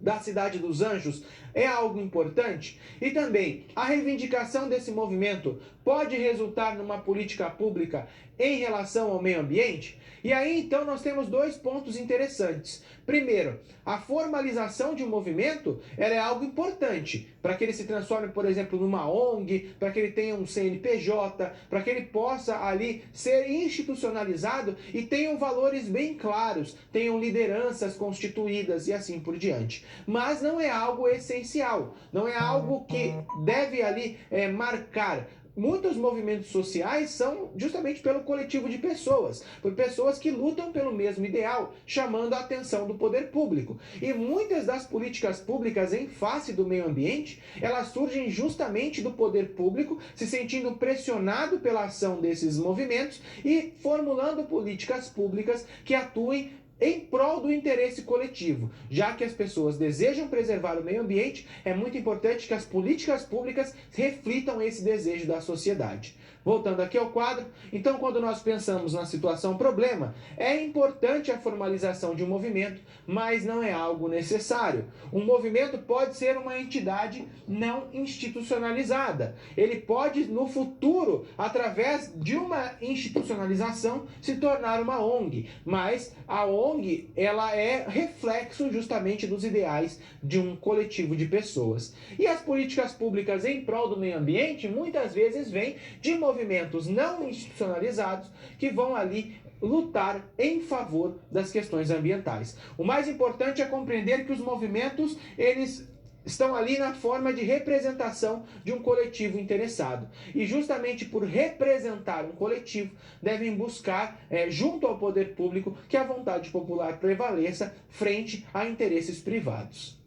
da Cidade dos Anjos é algo importante? E também, a reivindicação desse movimento pode resultar numa política pública em relação ao meio ambiente? E aí, então, nós temos dois pontos interessantes. Primeiro, a formalização de um movimento ela é algo importante para que ele se transforme, por exemplo, numa ONG, para que ele tenha um CNPJ, para que ele possa ali ser institucionalizado e tenham valores bem claros, tenham lideranças constituídas e assim por diante. Mas não é algo essencial, não é algo que deve ali marcar. Muitos movimentos sociais são justamente pelo coletivo de pessoas, por pessoas que lutam pelo mesmo ideal, chamando a atenção do poder público. E muitas das políticas públicas em face do meio ambiente, elas surgem justamente do poder público, se sentindo pressionado pela ação desses movimentos e formulando políticas públicas que atuem em prol do interesse coletivo. Já que as pessoas desejam preservar o meio ambiente, é muito importante que as políticas públicas reflitam esse desejo da sociedade. Voltando aqui ao quadro, então quando nós pensamos na situação problema, é importante a formalização de um movimento, mas não é algo necessário. Um movimento pode ser uma entidade não institucionalizada. Ele pode, no futuro, através de uma institucionalização, se tornar uma ONG, mas a ONG ela é reflexo justamente dos ideais de um coletivo de pessoas. E as políticas públicas em prol do meio ambiente muitas vezes vêm de movimentos não institucionalizados que vão ali lutar em favor das questões ambientais. O mais importante é compreender que os movimentos eles estão ali na forma de representação de um coletivo interessado. E justamente por representar um coletivo, devem buscar, junto ao poder público, que a vontade popular prevaleça frente a interesses privados.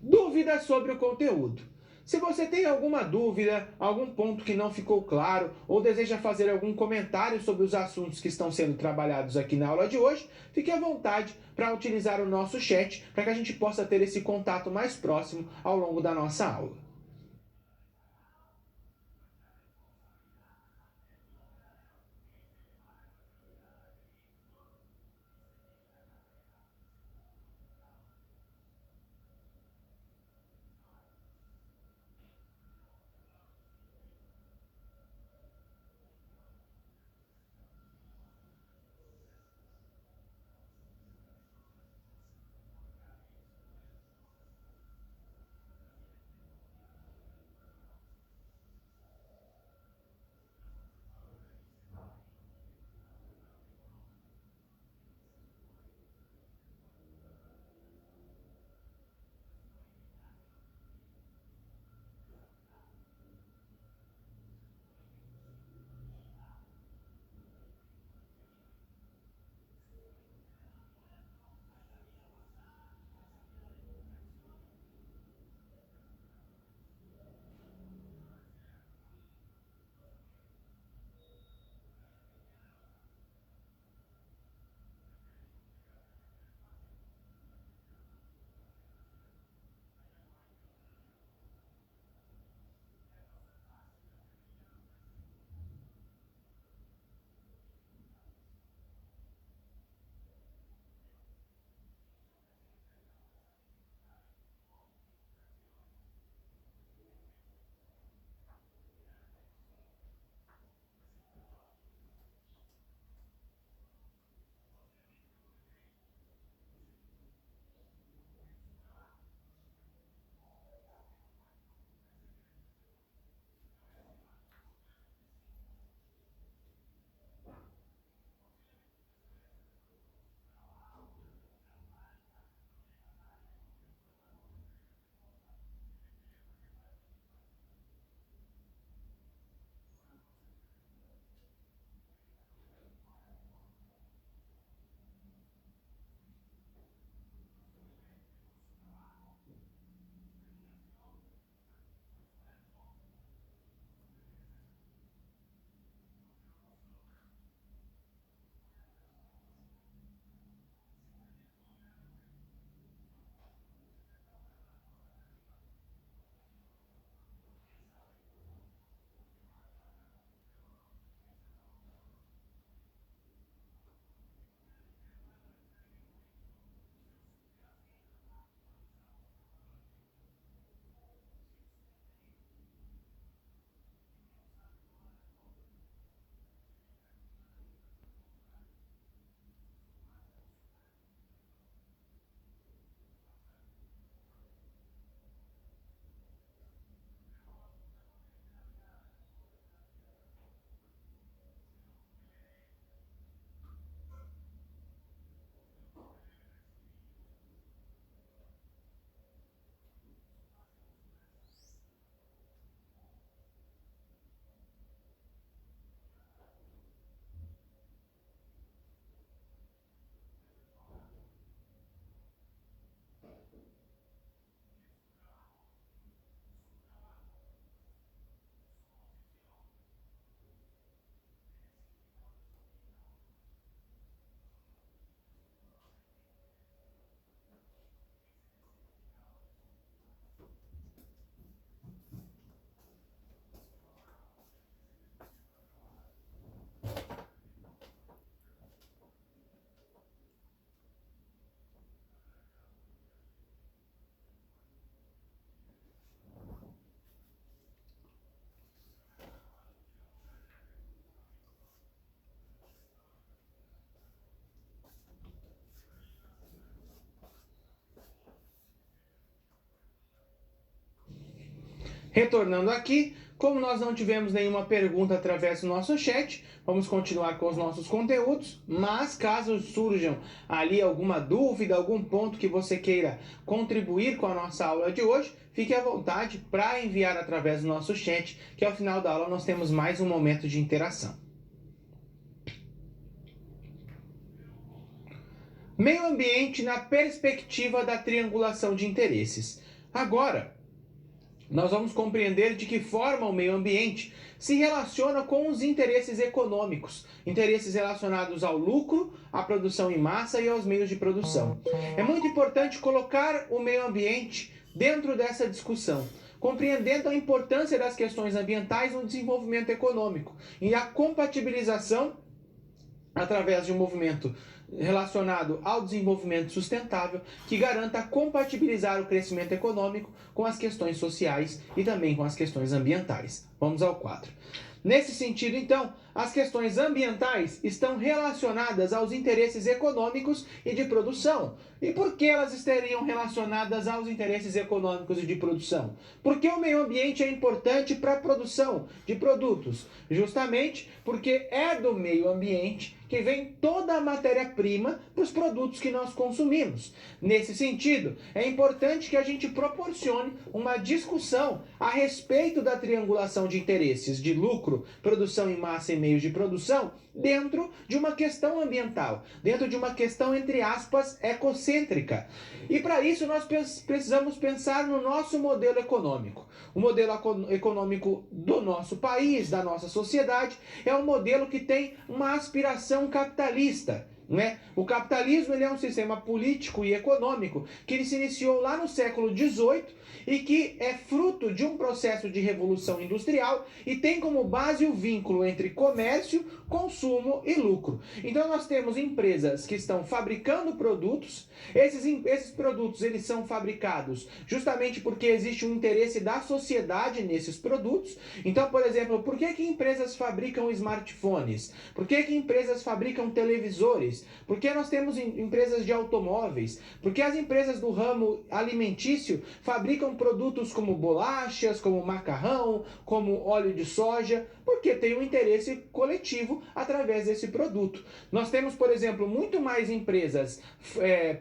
Dúvidas sobre o conteúdo. Se você tem alguma dúvida, algum ponto que não ficou claro, ou deseja fazer algum comentário sobre os assuntos que estão sendo trabalhados aqui na aula de hoje, fique à vontade para utilizar o nosso chat, para que a gente possa ter esse contato mais próximo ao longo da nossa aula. Retornando aqui, como nós não tivemos nenhuma pergunta através do nosso chat, vamos continuar com os nossos conteúdos, mas caso surjam ali alguma dúvida, algum ponto que você queira contribuir com a nossa aula de hoje, fique à vontade para enviar através do nosso chat, que ao final da aula nós temos mais um momento de interação. Meio ambiente na perspectiva da triangulação de interesses. Agora, nós vamos compreender de que forma o meio ambiente se relaciona com os interesses econômicos, interesses relacionados ao lucro, à produção em massa e aos meios de produção. É muito importante colocar o meio ambiente dentro dessa discussão, compreendendo a importância das questões ambientais no desenvolvimento econômico e a compatibilização através de um movimento relacionado ao desenvolvimento sustentável que garanta compatibilizar o crescimento econômico com as questões sociais e também com as questões ambientais. Vamos ao quadro. Nesse sentido, então, as questões ambientais estão relacionadas aos interesses econômicos e de produção. E por que elas estariam relacionadas aos interesses econômicos e de produção? Porque o meio ambiente é importante para a produção de produtos, justamente porque é do meio ambiente que vem toda a matéria-prima para os produtos que nós consumimos. Nesse sentido, é importante que a gente proporcione uma discussão a respeito da triangulação de interesses de lucro, produção em massa e meios de produção, dentro de uma questão ambiental, dentro de uma questão, entre aspas, ecocêntrica. E para isso nós precisamos pensar no nosso modelo econômico. O modelo econômico do nosso país, da nossa sociedade, é um modelo que tem uma aspiração capitalista. Né? O capitalismo ele é um sistema político e econômico que ele se iniciou lá no século XVIII e que é fruto de um processo de revolução industrial e tem como base o vínculo entre comércio, consumo e lucro. Então nós temos empresas que estão fabricando produtos, esses produtos eles são fabricados justamente porque existe um interesse da sociedade nesses produtos. Então, por exemplo, por que empresas fabricam smartphones? Por que empresas fabricam televisores? Porque nós temos empresas de automóveis, porque as empresas do ramo alimentício fabricam produtos como bolachas, como macarrão, como óleo de soja, porque tem um interesse coletivo através desse produto. Nós temos, por exemplo, muito mais empresas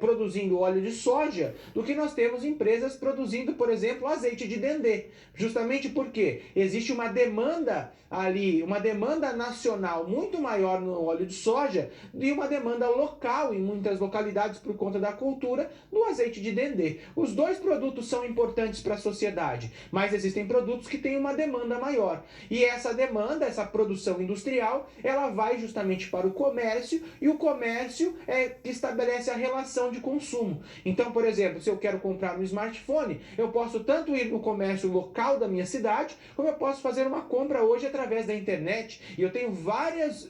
produzindo óleo de soja do que nós temos empresas produzindo, por exemplo, azeite de dendê. Justamente porque existe uma demanda ali, uma demanda nacional muito maior no óleo de soja e uma demanda local em muitas localidades por conta da cultura no azeite de dendê. Os dois produtos são importantes para a sociedade, mas existem produtos que têm uma demanda maior. E essa demanda, essa produção industrial, ela vai justamente para o comércio e o comércio estabelece a relação de consumo. Então, por exemplo, se eu quero comprar um smartphone, eu posso tanto ir no comércio local da minha cidade, como eu posso fazer uma compra hoje através da internet. E eu tenho vários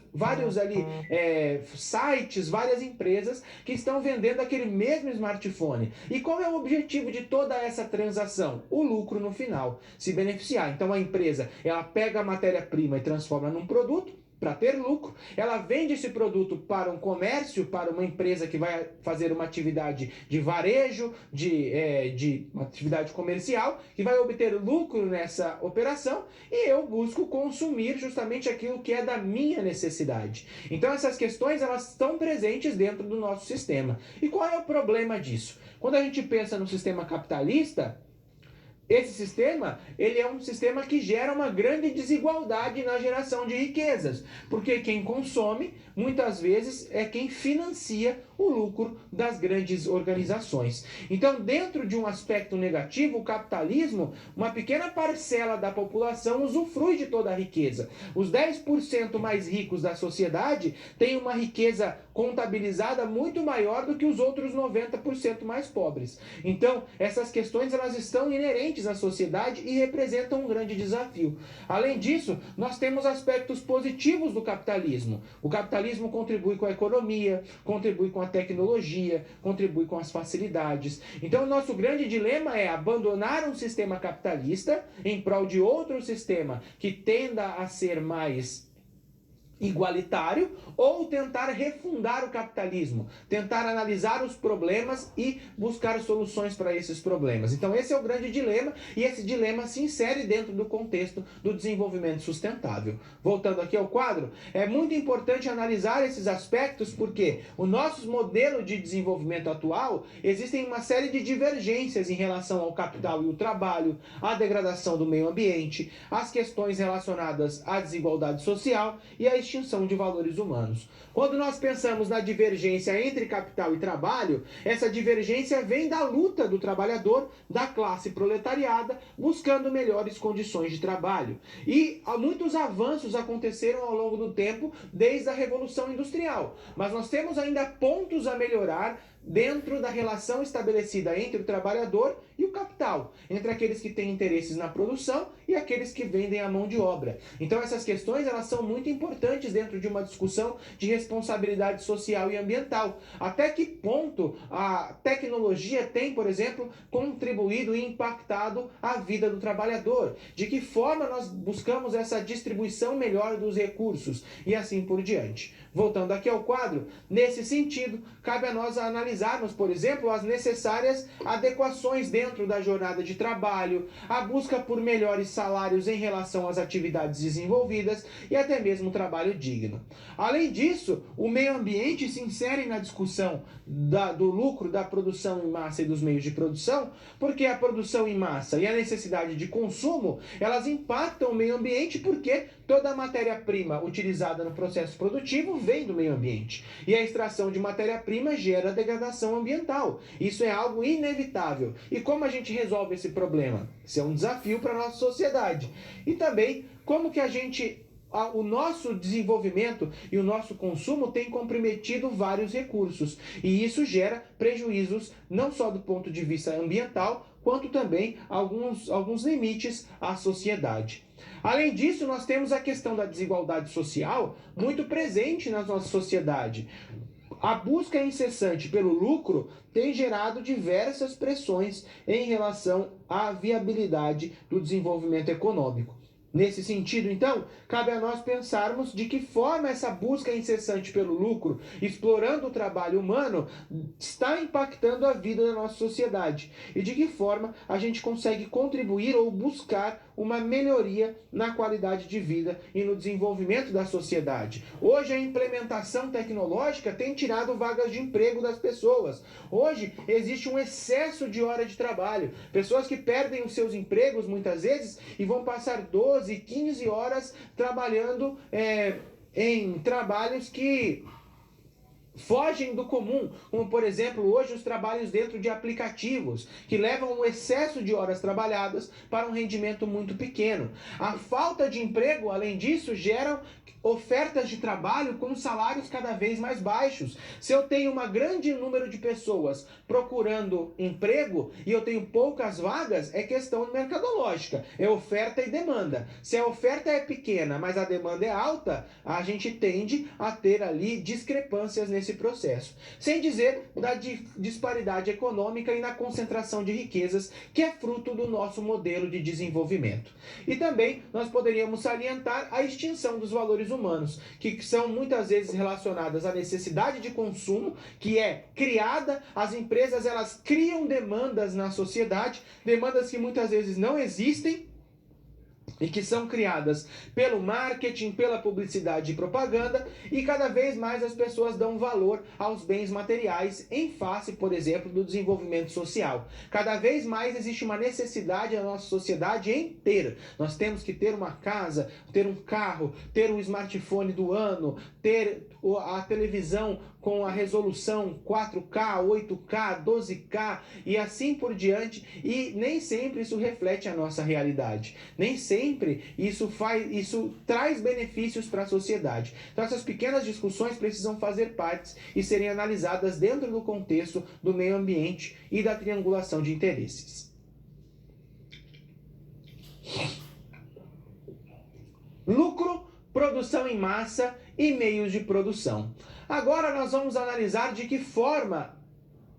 ali sites, várias empresas que estão vendendo aquele mesmo smartphone. E qual é o objetivo de toda essa transação? O lucro no final, se beneficiar. Então a empresa, ela pega a matéria-prima e transforma num produto para ter lucro, ela vende esse produto para um comércio, para uma empresa que vai fazer uma atividade de varejo, de uma atividade comercial, que vai obter lucro nessa operação, e eu busco consumir justamente aquilo que é da minha necessidade. Então essas questões elas estão presentes dentro do nosso sistema. E qual é o problema disso? Quando a gente pensa no sistema capitalista, esse sistema, ele é um sistema que gera uma grande desigualdade na geração de riquezas, porque quem consome, muitas vezes, é quem financia o lucro das grandes organizações. Então, dentro de um aspecto negativo, o capitalismo, uma pequena parcela da população usufrui de toda a riqueza. Os 10% mais ricos da sociedade têm uma riqueza contabilizada muito maior do que os outros 90% mais pobres. Então, essas questões elas estão inerentes à sociedade e representam um grande desafio. Além disso, nós temos aspectos positivos do capitalismo. O capitalismo contribui com a economia, contribui com a tecnologia, contribui com as facilidades. Então, o nosso grande dilema é abandonar um sistema capitalista em prol de outro sistema que tenda a ser mais igualitário ou tentar refundar o capitalismo, tentar analisar os problemas e buscar soluções para esses problemas. Então esse é o grande dilema e esse dilema se insere dentro do contexto do desenvolvimento sustentável. Voltando aqui ao quadro, é muito importante analisar esses aspectos porque o nosso modelo de desenvolvimento atual existem uma série de divergências em relação ao capital e o trabalho, à degradação do meio ambiente, as questões relacionadas à desigualdade social e à extinção de valores humanos. Quando nós pensamos na divergência entre capital e trabalho, essa divergência vem da luta do trabalhador, da classe proletariada, buscando melhores condições de trabalho. E muitos avanços aconteceram ao longo do tempo, desde a Revolução Industrial. Mas nós temos ainda pontos a melhorar dentro da relação estabelecida entre o trabalhador e o capital, entre aqueles que têm interesses na produção e aqueles que vendem a mão de obra. Então essas questões elas são muito importantes dentro de uma discussão de responsabilidade social e ambiental. Até que ponto a tecnologia tem, por exemplo, contribuído e impactado a vida do trabalhador? De que forma nós buscamos essa distribuição melhor dos recursos? E assim por diante. Voltando aqui ao quadro, nesse sentido, cabe a nós analisarmos, por exemplo, as necessárias adequações dentro da jornada de trabalho, a busca por melhores salários em relação às atividades desenvolvidas e até mesmo trabalho digno. Além disso, o meio ambiente se insere na discussão do lucro da produção em massa e dos meios de produção, porque a produção em massa e a necessidade de consumo, elas impactam o meio ambiente porque toda a matéria-prima utilizada no processo produtivo vem do meio ambiente. E a extração de matéria-prima gera degradação ambiental. Isso é algo inevitável. E como a gente resolve esse problema? Isso é um desafio para a nossa sociedade. E também, como que o nosso desenvolvimento e o nosso consumo tem comprometido vários recursos. E isso gera prejuízos não só do ponto de vista ambiental, quanto também alguns limites à sociedade. Além disso, nós temos a questão da desigualdade social muito presente na nossa sociedade. A busca incessante pelo lucro tem gerado diversas pressões em relação à viabilidade do desenvolvimento econômico. Nesse sentido, então, cabe a nós pensarmos de que forma essa busca incessante pelo lucro, explorando o trabalho humano, está impactando a vida da nossa sociedade e de que forma a gente consegue contribuir ou buscar uma melhoria na qualidade de vida e no desenvolvimento da sociedade. Hoje a implementação tecnológica tem tirado vagas de emprego das pessoas. Hoje existe um excesso de hora de trabalho. Pessoas que perdem os seus empregos muitas vezes e vão passar 12, 15 horas trabalhando em trabalhos que fogem do comum, como por exemplo hoje os trabalhos dentro de aplicativos, que levam um excesso de horas trabalhadas para um rendimento muito pequeno. A falta de emprego, além disso, gera ofertas de trabalho com salários cada vez mais baixos. Se eu tenho um grande número de pessoas procurando emprego e eu tenho poucas vagas, é questão mercadológica, é oferta e demanda. Se a oferta é pequena, mas a demanda é alta, a gente tende a ter ali discrepâncias nesse processo. Sem dizer da disparidade econômica e na concentração de riquezas, que é fruto do nosso modelo de desenvolvimento. E também nós poderíamos salientar a extinção dos valores humanos, que são muitas vezes relacionadas à necessidade de consumo, que é criada, as empresas elas criam demandas na sociedade, demandas que muitas vezes não existem, e que são criadas pelo marketing, pela publicidade e propaganda, e cada vez mais as pessoas dão valor aos bens materiais em face, por exemplo, do desenvolvimento social. Cada vez mais existe uma necessidade na nossa sociedade em ter. Nós temos que ter uma casa, ter um carro, ter um smartphone do ano, ter a televisão com a resolução 4K, 8K, 12K e assim por diante, e nem sempre isso reflete a nossa realidade. Nem sempre isso traz benefícios para a sociedade. Então essas pequenas discussões precisam fazer parte e serem analisadas dentro do contexto do meio ambiente e da triangulação de interesses. Lucro, produção em massa e meios de produção. Agora nós vamos analisar de que forma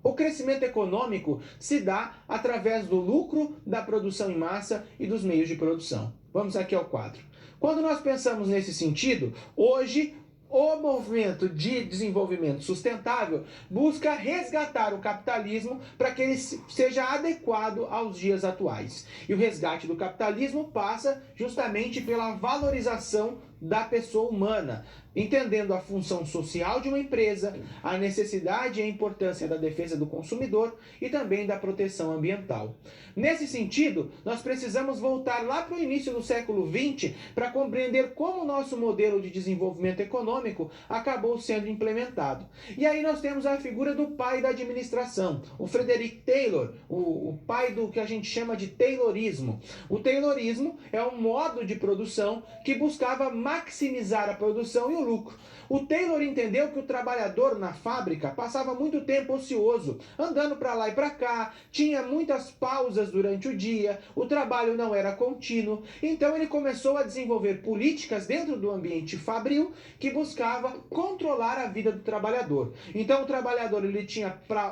o crescimento econômico se dá através do lucro, da produção em massa e dos meios de produção. Vamos aqui ao quadro. Quando nós pensamos nesse sentido, hoje o movimento de desenvolvimento sustentável busca resgatar o capitalismo para que ele seja adequado aos dias atuais. E o resgate do capitalismo passa justamente pela valorização da pessoa humana, entendendo a função social de uma empresa, a necessidade e a importância da defesa do consumidor e também da proteção ambiental. Nesse sentido, nós precisamos voltar lá para o início do século XX para compreender como o nosso modelo de desenvolvimento econômico acabou sendo implementado. E aí nós temos a figura do pai da administração, o Frederick Taylor, o pai do que a gente chama de Taylorismo. O Taylorismo é um modo de produção que buscava maximizar a produção e o lucro. O Taylor entendeu que o trabalhador na fábrica passava muito tempo ocioso, andando para lá e para cá, tinha muitas pausas durante o dia, o trabalho não era contínuo, então ele começou a desenvolver políticas dentro do ambiente fabril que buscava controlar a vida do trabalhador. Então o trabalhador ele tinha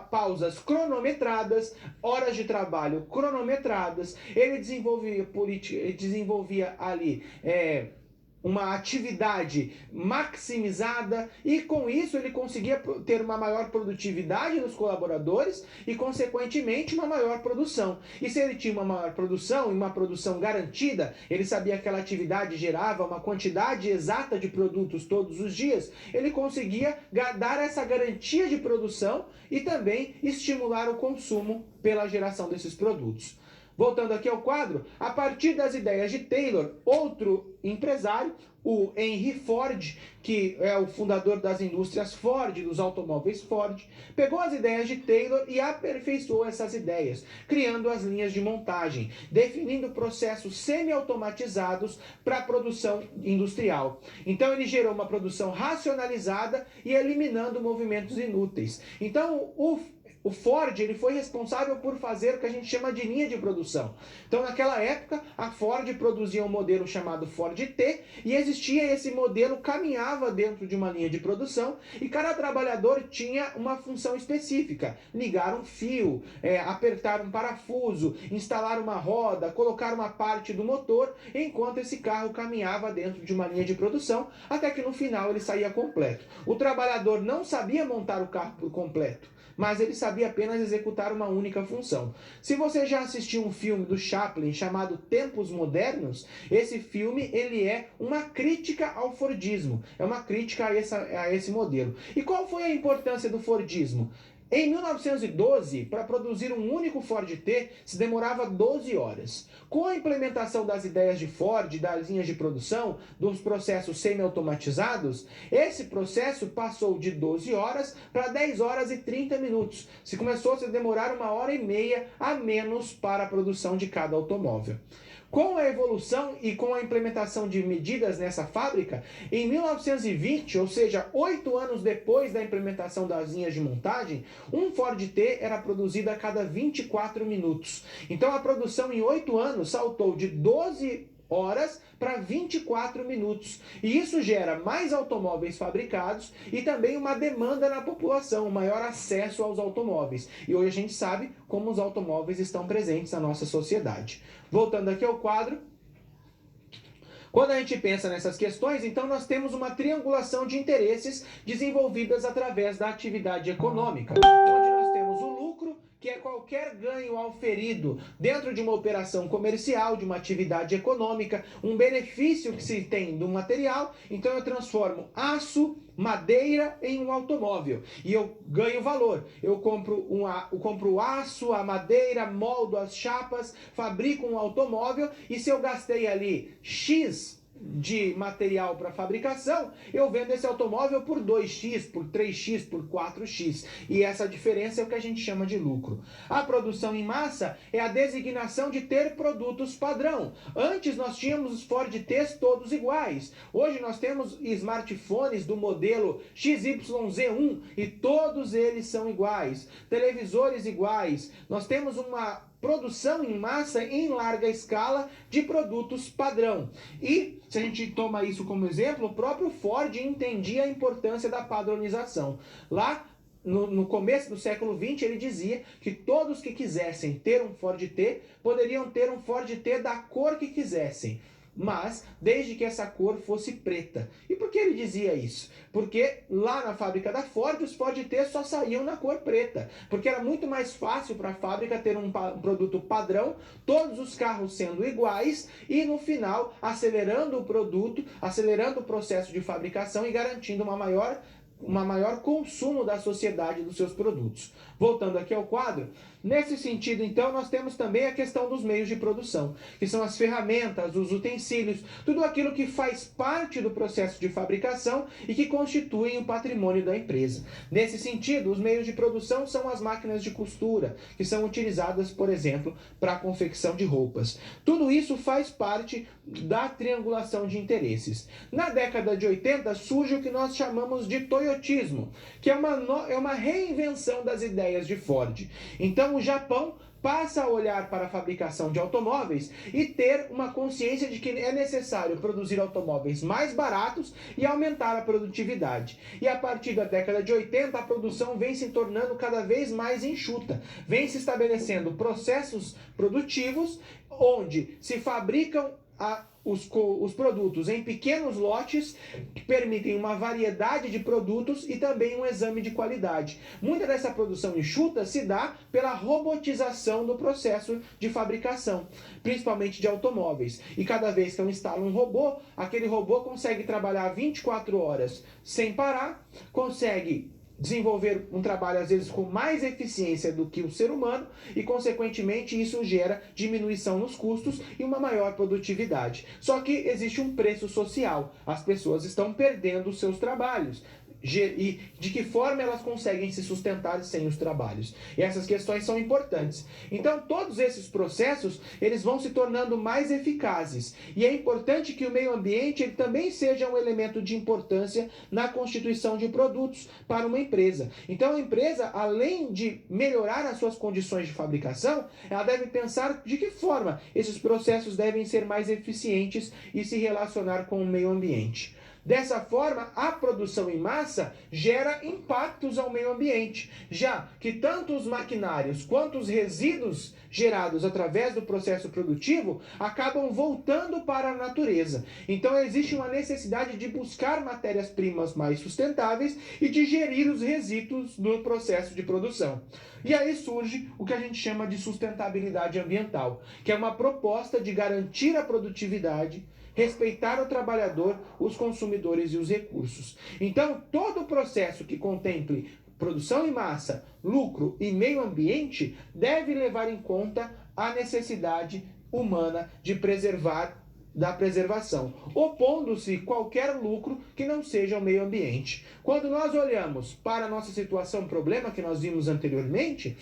pausas cronometradas, horas de trabalho cronometradas, ele desenvolvia política, ele desenvolvia ali uma atividade maximizada e com isso ele conseguia ter uma maior produtividade dos colaboradores e consequentemente uma maior produção. E se ele tinha uma maior produção e uma produção garantida, ele sabia que aquela atividade gerava uma quantidade exata de produtos todos os dias, ele conseguia dar essa garantia de produção e também estimular o consumo pela geração desses produtos. Voltando aqui ao quadro, a partir das ideias de Taylor, outro empresário, o Henry Ford, que é o fundador das indústrias Ford, dos automóveis Ford, pegou as ideias de Taylor e aperfeiçoou essas ideias, criando as linhas de montagem, definindo processos semi-automatizados para a produção industrial. Então ele gerou uma produção racionalizada e eliminando movimentos inúteis. Então o Ford ele foi responsável por fazer o que a gente chama de linha de produção. Então, naquela época, a Ford produzia um modelo chamado Ford T e existia esse modelo, caminhava dentro de uma linha de produção e cada trabalhador tinha uma função específica. Ligar um fio, apertar um parafuso, instalar uma roda, colocar uma parte do motor, enquanto esse carro caminhava dentro de uma linha de produção, até que no final ele saía completo. O trabalhador não sabia montar o carro por completo, mas ele sabia apenas executar uma única função. Se você já assistiu um filme do Chaplin chamado Tempos Modernos, esse filme ele é uma crítica ao Fordismo, é uma crítica a esse modelo. E qual foi a importância do Fordismo? Em 1912, para produzir um único Ford T, se demorava 12 horas. Com a implementação das ideias de Ford, das linhas de produção, dos processos semi-automatizados, esse processo passou de 12 horas para 10 horas e 30 minutos. Se começou a demorar 1h30 a menos para a produção de cada automóvel. Com a evolução e com a implementação de medidas nessa fábrica, em 1920, ou seja, 8 anos depois da implementação das linhas de montagem, um Ford T era produzido a cada 24 minutos. Então a produção em 8 anos saltou de 12 horas para 24 minutos. E isso gera mais automóveis fabricados e também uma demanda na população, um maior acesso aos automóveis. E hoje a gente sabe como os automóveis estão presentes na nossa sociedade. Voltando aqui ao quadro, quando a gente pensa nessas questões, então nós temos uma triangulação de interesses desenvolvidas através da atividade econômica, onde nós temos o lucro, que é qualquer ganho auferido dentro de uma operação comercial, de uma atividade econômica, um benefício que se tem do material, então eu transformo aço, madeira em um automóvel e eu ganho valor. Eu compro o aço, a madeira, moldo as chapas, fabrico um automóvel e se eu gastei ali X de material para fabricação, eu vendo esse automóvel por 2x, por 3x, por 4x. E essa diferença é o que a gente chama de lucro. A produção em massa é a designação de ter produtos padrão. Antes nós tínhamos os Ford T's todos iguais. Hoje nós temos smartphones do modelo XYZ1 e todos eles são iguais. Televisores iguais. Nós temos uma produção em massa em larga escala de produtos padrão. E, se a gente toma isso como exemplo, o próprio Ford entendia a importância da padronização. Lá, no começo do século XX, ele dizia que todos que quisessem ter um Ford T, poderiam ter um Ford T da cor que quisessem. mas desde que essa cor fosse preta. E por que ele dizia isso? Porque lá na fábrica da Ford, os Ford T só saíam na cor preta, porque era muito mais fácil para a fábrica ter um produto padrão, todos os carros sendo iguais e no final acelerando o produto, acelerando o processo de fabricação e garantindo uma maior consumo da sociedade dos seus produtos. Voltando aqui ao quadro, nesse sentido, então, nós temos também a questão dos meios de produção, que são as ferramentas, os utensílios, tudo aquilo que faz parte do processo de fabricação e que constituem o patrimônio da empresa. Nesse sentido, os meios de produção são as máquinas de costura, que são utilizadas, por exemplo, para a confecção de roupas. Tudo isso faz parte da triangulação de interesses. Na década de 80 surge o que nós chamamos de toyotismo, que é uma reinvenção das ideias de Ford. Então o Japão passa a olhar para a fabricação de automóveis e ter uma consciência de que é necessário produzir automóveis mais baratos e aumentar a produtividade. E a partir da década de 80, a produção vem se tornando cada vez mais enxuta, vem se estabelecendo processos produtivos onde se fabricam os produtos em pequenos lotes que permitem uma variedade de produtos e também um exame de qualidade. Muita dessa produção enxuta se dá pela robotização do processo de fabricação, principalmente de automóveis. E cada vez que eu instalo um robô, aquele robô consegue trabalhar 24 horas sem parar, consegue desenvolver um trabalho às vezes com mais eficiência do que o ser humano e, consequentemente, isso gera diminuição nos custos e uma maior produtividade. Só que existe um preço social. As pessoas estão perdendo os seus trabalhos. E de que forma elas conseguem se sustentar sem os trabalhos. E essas questões são importantes. Então, todos esses processos, eles vão se tornando mais eficazes. E é importante que o meio ambiente ele também seja um elemento de importância na constituição de produtos para uma empresa. Então, a empresa, além de melhorar as suas condições de fabricação, ela deve pensar de que forma esses processos devem ser mais eficientes e se relacionar com o meio ambiente. Dessa forma, a produção em massa gera impactos ao meio ambiente, já que tanto os maquinários quanto os resíduos gerados através do processo produtivo acabam voltando para a natureza. Então existe uma necessidade de buscar matérias-primas mais sustentáveis e de gerir os resíduos do processo de produção. E aí surge o que a gente chama de sustentabilidade ambiental, que é uma proposta de garantir a produtividade, respeitar o trabalhador, os consumidores e os recursos. Então, todo o processo que contemple produção em massa, lucro e meio ambiente deve levar em conta a necessidade humana de da preservação, opondo-se qualquer lucro que não seja o meio ambiente. Quando nós olhamos para a nossa situação, problema que nós vimos anteriormente,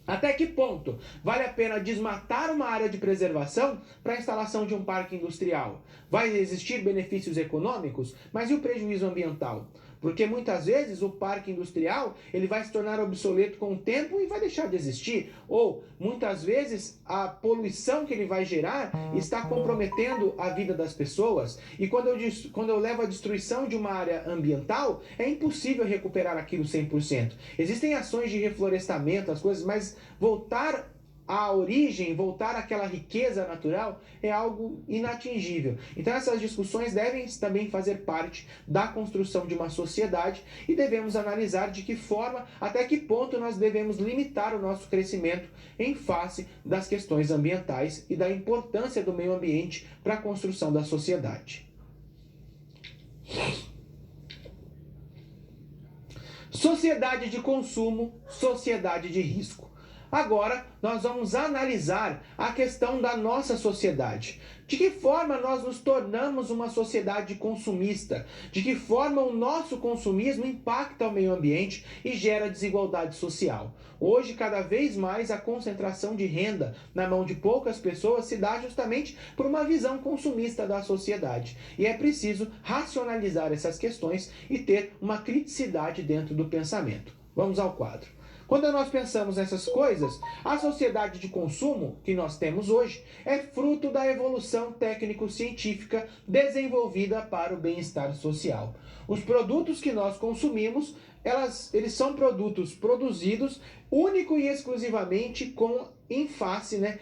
até que ponto vale a pena desmatar uma área de preservação para a instalação de um parque industrial? Vai existir benefícios econômicos, mas e o prejuízo ambiental? Porque muitas vezes o parque industrial ele vai se tornar obsoleto com o tempo e vai deixar de existir. Ou muitas vezes a poluição que ele vai gerar está comprometendo a vida das pessoas. E quando eu levo a destruição de uma área ambiental, é impossível recuperar aquilo 100%. Existem ações de reflorestamento, as coisas, mas voltar à origem, voltar àquela riqueza natural é algo inatingível. Então essas discussões devem também fazer parte da construção de uma sociedade e devemos analisar de que forma, até que ponto nós devemos limitar o nosso crescimento em face das questões ambientais e da importância do meio ambiente para a construção da sociedade. Sociedade de consumo, sociedade de risco. Agora, nós vamos analisar a questão da nossa sociedade. De que forma nós nos tornamos uma sociedade consumista? De que forma o nosso consumismo impacta o meio ambiente e gera desigualdade social? Hoje, cada vez mais, a concentração de renda na mão de poucas pessoas se dá justamente por uma visão consumista da sociedade. E é preciso racionalizar essas questões e ter uma criticidade dentro do pensamento. Vamos ao quadro. Quando nós pensamos nessas coisas, a sociedade de consumo que nós temos hoje é fruto da evolução técnico-científica desenvolvida para o bem-estar social. Os produtos que nós consumimos, eles são produtos produzidos único e exclusivamente em face, né,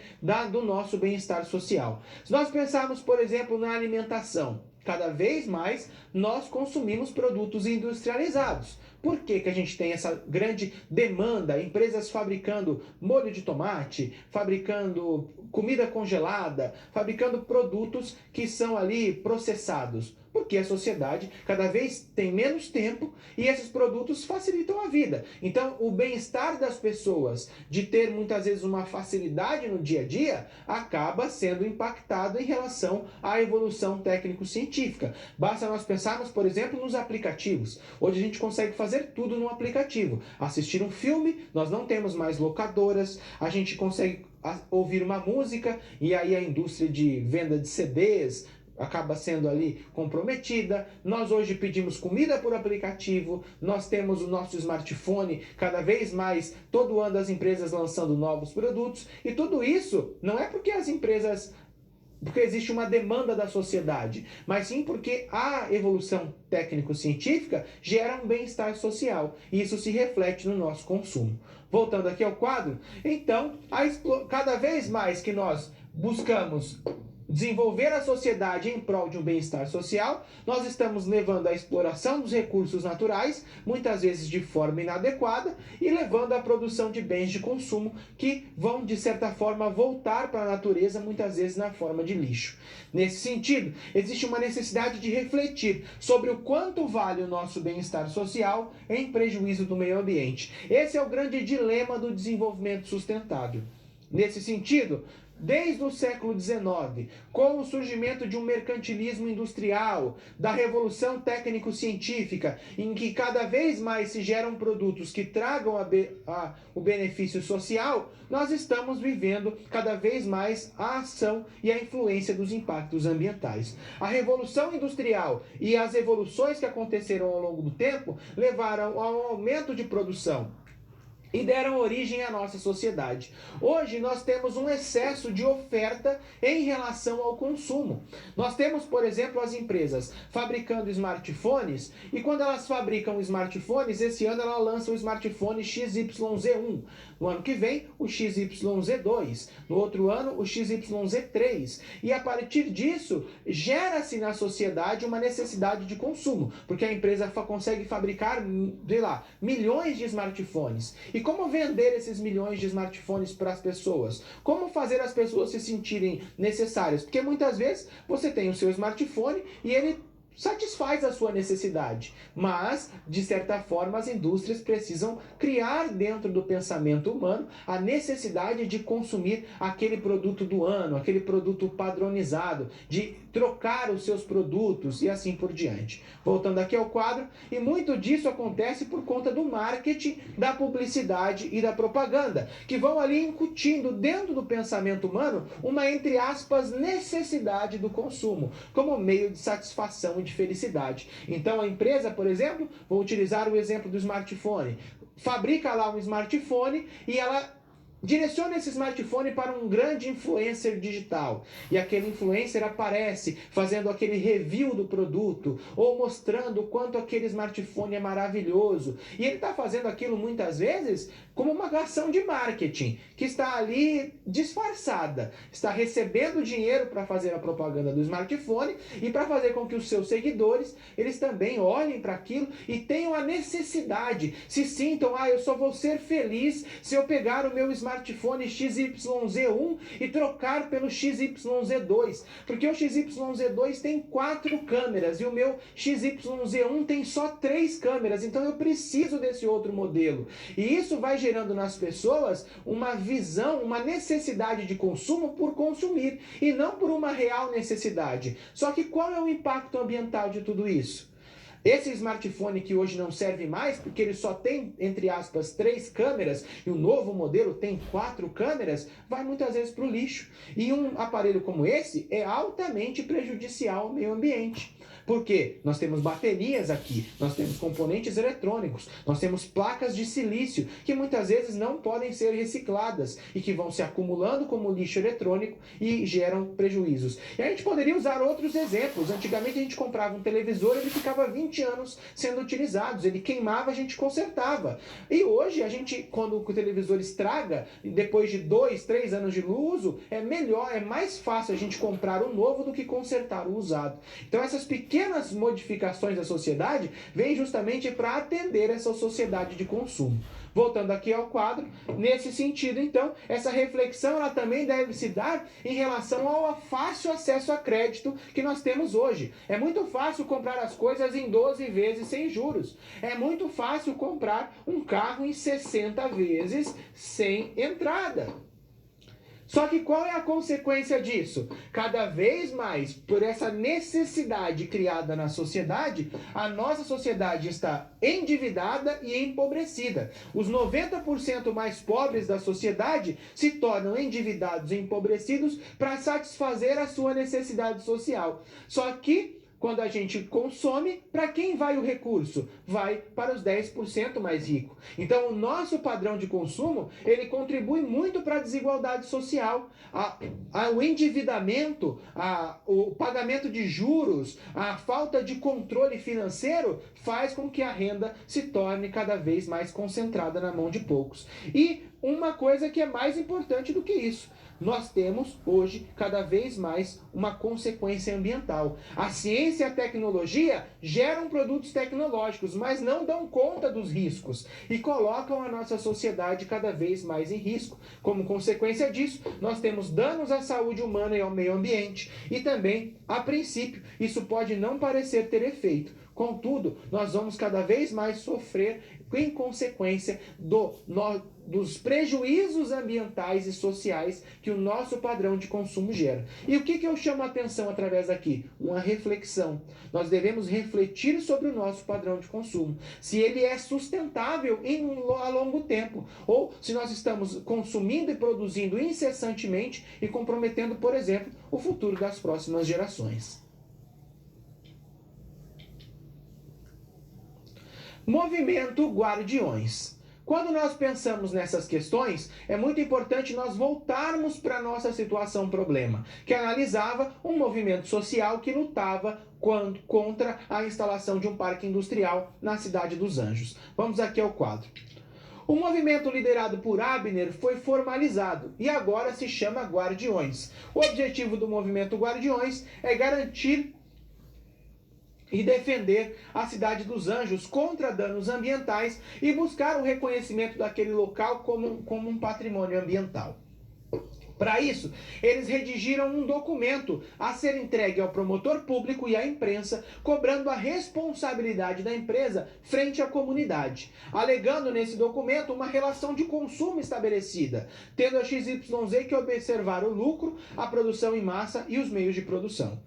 do nosso bem-estar social. Se nós pensarmos, por exemplo, na alimentação, cada vez mais nós consumimos produtos industrializados. Por que que a gente tem essa grande demanda? Empresas fabricando molho de tomate, fabricando comida congelada, fabricando produtos que são ali processados. Porque a sociedade cada vez tem menos tempo e esses produtos facilitam a vida. Então, o bem-estar das pessoas de ter muitas vezes uma facilidade no dia a dia acaba sendo impactado em relação à evolução técnico-científica. Basta nós pensarmos, por exemplo, nos aplicativos. Hoje a gente consegue fazer tudo no aplicativo. Assistir um filme, nós não temos mais locadoras, a gente consegue ouvir uma música e aí a indústria de venda de CDs acaba sendo ali comprometida. Nós hoje pedimos comida por aplicativo, nós temos o nosso smartphone, cada vez mais, todo ano as empresas lançando novos produtos, e tudo isso não é porque porque existe uma demanda da sociedade, mas sim porque a evolução técnico-científica gera um bem-estar social, e isso se reflete no nosso consumo. Voltando aqui ao quadro, então, cada vez mais que nós buscamos desenvolver a sociedade em prol de um bem-estar social, nós estamos levando à exploração dos recursos naturais, muitas vezes de forma inadequada, e levando à produção de bens de consumo que vão, de certa forma, voltar para a natureza, muitas vezes na forma de lixo. Nesse sentido, existe uma necessidade de refletir sobre o quanto vale o nosso bem-estar social em prejuízo do meio ambiente. Esse é o grande dilema do desenvolvimento sustentável. Nesse sentido, desde o século XIX, com o surgimento de um mercantilismo industrial, da revolução técnico-científica, em que cada vez mais se geram produtos que tragam o benefício social, nós estamos vivendo cada vez mais a ação e a influência dos impactos ambientais. A revolução industrial e as evoluções que aconteceram ao longo do tempo levaram ao aumento de produção e deram origem à nossa sociedade. Hoje nós temos um excesso de oferta em relação ao consumo. Nós temos, por exemplo, as empresas fabricando smartphones, e quando elas fabricam smartphones, esse ano ela lança o smartphone XYZ1. No ano que vem, o XYZ2. No outro ano, o XYZ3. E a partir disso, gera-se na sociedade uma necessidade de consumo, porque a empresa consegue fabricar, sei lá, milhões de smartphones. E como vender esses milhões de smartphones para as pessoas? Como fazer as pessoas se sentirem necessárias? Porque muitas vezes você tem o seu smartphone e ele satisfaz a sua necessidade, mas, de certa forma, as indústrias precisam criar dentro do pensamento humano a necessidade de consumir aquele produto do ano, aquele produto padronizado, de trocar os seus produtos e assim por diante. Voltando aqui ao quadro, e muito disso acontece por conta do marketing, da publicidade e da propaganda, que vão ali incutindo dentro do pensamento humano uma, entre aspas, necessidade do consumo, como meio de satisfação e de felicidade. Então a empresa, por exemplo, vou utilizar o exemplo do smartphone, fabrica lá um smartphone e ela direciona esse smartphone para um grande influencer digital. E aquele influencer aparece fazendo aquele review do produto ou mostrando o quanto aquele smartphone é maravilhoso. E ele está fazendo aquilo muitas vezes como uma ação de marketing que está ali disfarçada. Está recebendo dinheiro para fazer a propaganda do smartphone e para fazer com que os seus seguidores eles também olhem para aquilo e tenham a necessidade, se sintam, eu só vou ser feliz se eu pegar o meu smartphone XYZ1 e trocar pelo XYZ2, porque o XYZ2 tem 4 câmeras e o meu XYZ1 tem só 3 câmeras, então eu preciso desse outro modelo. E isso vai gerando nas pessoas uma visão, uma necessidade de consumo por consumir e não por uma real necessidade. Só que qual é o impacto ambiental de tudo isso? Esse smartphone que hoje não serve mais, porque ele só tem, entre aspas, 3 câmeras, e o novo modelo tem 4 câmeras, vai muitas vezes para o lixo. E um aparelho como esse é altamente prejudicial ao meio ambiente. Porque nós temos baterias aqui, nós temos componentes eletrônicos, nós temos placas de silício que muitas vezes não podem ser recicladas e que vão se acumulando como lixo eletrônico e geram prejuízos. E a gente poderia usar outros exemplos. Antigamente a gente comprava um televisor, ele ficava 20 anos sendo utilizado, ele queimava, a gente consertava. E hoje a gente, quando o televisor estraga, depois de 2, 3 anos de uso, é melhor, é mais fácil a gente comprar o novo do que consertar o usado. Então essas pequenas modificações da sociedade vêm justamente para atender essa sociedade de consumo. Voltando aqui ao quadro, nesse sentido, então, essa reflexão ela também deve se dar em relação ao fácil acesso a crédito que nós temos hoje. É muito fácil comprar as coisas em 12 vezes sem juros. É muito fácil comprar um carro em 60 vezes sem entrada. Só que qual é a consequência disso? Cada vez mais, por essa necessidade criada na sociedade, a nossa sociedade está endividada e empobrecida. Os 90% mais pobres da sociedade se tornam endividados e empobrecidos para satisfazer a sua necessidade social. Só que quando a gente consome, para quem vai o recurso? Vai para os 10% mais ricos. Então, o nosso padrão de consumo, ele contribui muito para a desigualdade social. O endividamento, o pagamento de juros, a falta de controle financeiro faz com que a renda se torne cada vez mais concentrada na mão de poucos. E uma coisa que é mais importante do que isso, nós temos hoje cada vez mais uma consequência ambiental. A ciência e a tecnologia geram produtos tecnológicos, mas não dão conta dos riscos e colocam a nossa sociedade cada vez mais em risco. Como consequência disso, nós temos danos à saúde humana e ao meio ambiente e também, a princípio, isso pode não parecer ter efeito. Contudo, nós vamos cada vez mais sofrer em consequência dos prejuízos ambientais e sociais que o nosso padrão de consumo gera. E o que eu chamo a atenção através daqui? Uma reflexão. Nós devemos refletir sobre o nosso padrão de consumo. Se ele é sustentável a longo tempo, ou se nós estamos consumindo e produzindo incessantemente e comprometendo, por exemplo, o futuro das próximas gerações. Movimento Guardiões. Quando nós pensamos nessas questões, é muito importante nós voltarmos para a nossa situação problema, que analisava um movimento social que lutava contra a instalação de um parque industrial na Cidade dos Anjos. Vamos aqui ao quadro. O movimento liderado por Abner foi formalizado e agora se chama Guardiões. O objetivo do movimento Guardiões é garantir e defender a Cidade dos Anjos contra danos ambientais e buscar o reconhecimento daquele local como um patrimônio ambiental. Para isso, eles redigiram um documento a ser entregue ao promotor público e à imprensa, cobrando a responsabilidade da empresa frente à comunidade, alegando nesse documento uma relação de consumo estabelecida, tendo a XYZ que observar o lucro, a produção em massa e os meios de produção.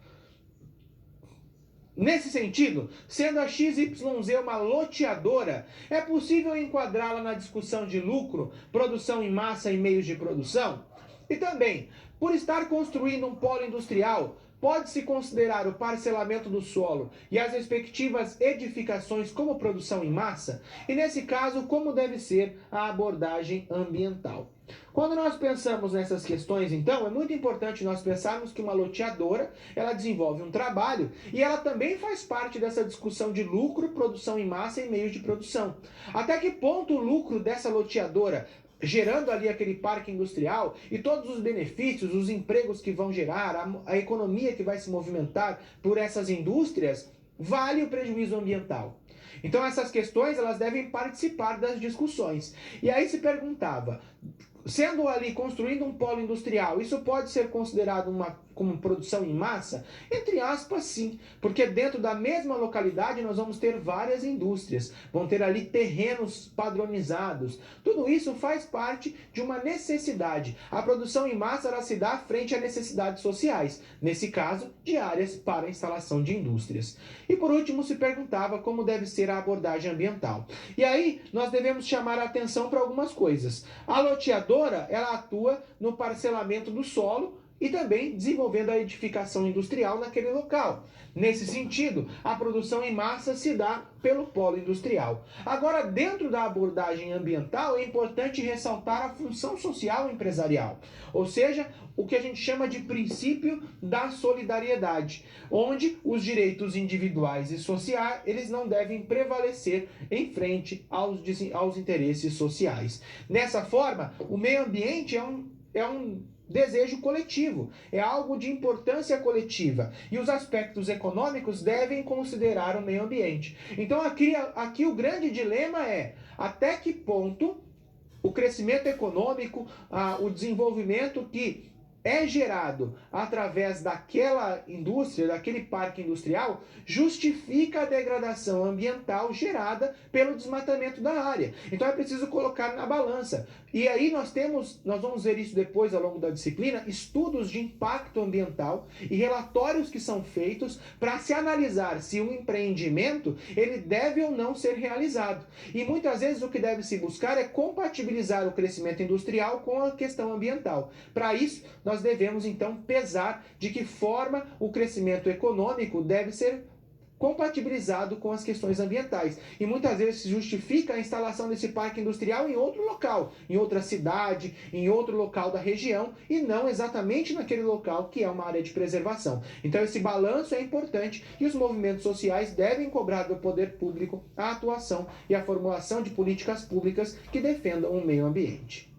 Nesse sentido, sendo a XYZ uma loteadora, é possível enquadrá-la na discussão de lucro, produção em massa e meios de produção? E também, por estar construindo um polo industrial, pode-se considerar o parcelamento do solo e as respectivas edificações como produção em massa? E nesse caso, como deve ser a abordagem ambiental? Quando nós pensamos nessas questões, então, é muito importante nós pensarmos que uma loteadora, ela desenvolve um trabalho e ela também faz parte dessa discussão de lucro, produção em massa e meios de produção. Até que ponto o lucro dessa loteadora, gerando ali aquele parque industrial e todos os benefícios, os empregos que vão gerar, a economia que vai se movimentar por essas indústrias, vale o prejuízo ambiental? Então essas questões elas devem participar das discussões. E aí se perguntava, sendo ali construindo um polo industrial, isso pode ser considerado como produção em massa? Entre aspas, sim, porque dentro da mesma localidade nós vamos ter várias indústrias, vão ter ali terrenos padronizados. Tudo isso faz parte de uma necessidade. A produção em massa ela se dá frente a necessidades sociais, nesse caso, de áreas para a instalação de indústrias. E por último se perguntava como deve ser a abordagem ambiental. E aí nós devemos chamar a atenção para algumas coisas. A loteadora ela atua no parcelamento do solo e também desenvolvendo a edificação industrial naquele local. Nesse sentido, a produção em massa se dá pelo polo industrial. Agora, dentro da abordagem ambiental, é importante ressaltar a função social empresarial, ou seja, o que a gente chama de princípio da solidariedade, onde os direitos individuais e sociais eles não devem prevalecer em frente aos interesses sociais. Dessa forma, o meio ambiente é um desejo coletivo, é algo de importância coletiva e os aspectos econômicos devem considerar o meio ambiente. Então aqui o grande dilema é até que ponto o crescimento econômico, o desenvolvimento que é gerado através daquela indústria, daquele parque industrial, justifica a degradação ambiental gerada pelo desmatamento da área. Então é preciso colocar na balança. E aí nós vamos ver isso depois ao longo da disciplina, estudos de impacto ambiental e relatórios que são feitos para se analisar se um empreendimento ele deve ou não ser realizado. E muitas vezes o que deve se buscar é compatibilizar o crescimento industrial com a questão ambiental. Para isso, nós devemos então pesar de que forma o crescimento econômico deve ser compatibilizado com as questões ambientais. E muitas vezes se justifica a instalação desse parque industrial em outro local, em outra cidade, em outro local da região, e não exatamente naquele local que é uma área de preservação. Então esse balanço é importante e os movimentos sociais devem cobrar do poder público a atuação e a formulação de políticas públicas que defendam o meio ambiente.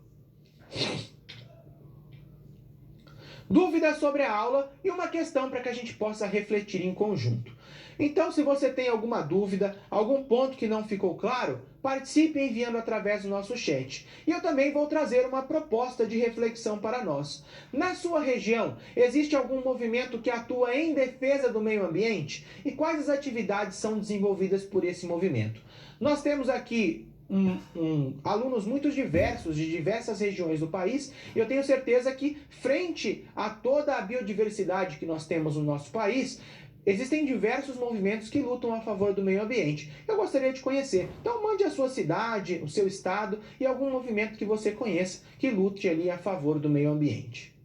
Dúvidas sobre a aula e uma questão para que a gente possa refletir em conjunto. Então, se você tem alguma dúvida, algum ponto que não ficou claro, participe enviando através do nosso chat. E eu também vou trazer uma proposta de reflexão para nós. Na sua região, existe algum movimento que atua em defesa do meio ambiente? E quais as atividades são desenvolvidas por esse movimento? Nós temos aqui alunos muito diversos, de diversas regiões do país, e eu tenho certeza que, frente a toda a biodiversidade que nós temos no nosso país, existem diversos movimentos que lutam a favor do meio ambiente. Eu gostaria de conhecer. Então mande a sua cidade, o seu estado e algum movimento que você conheça que lute ali a favor do meio ambiente.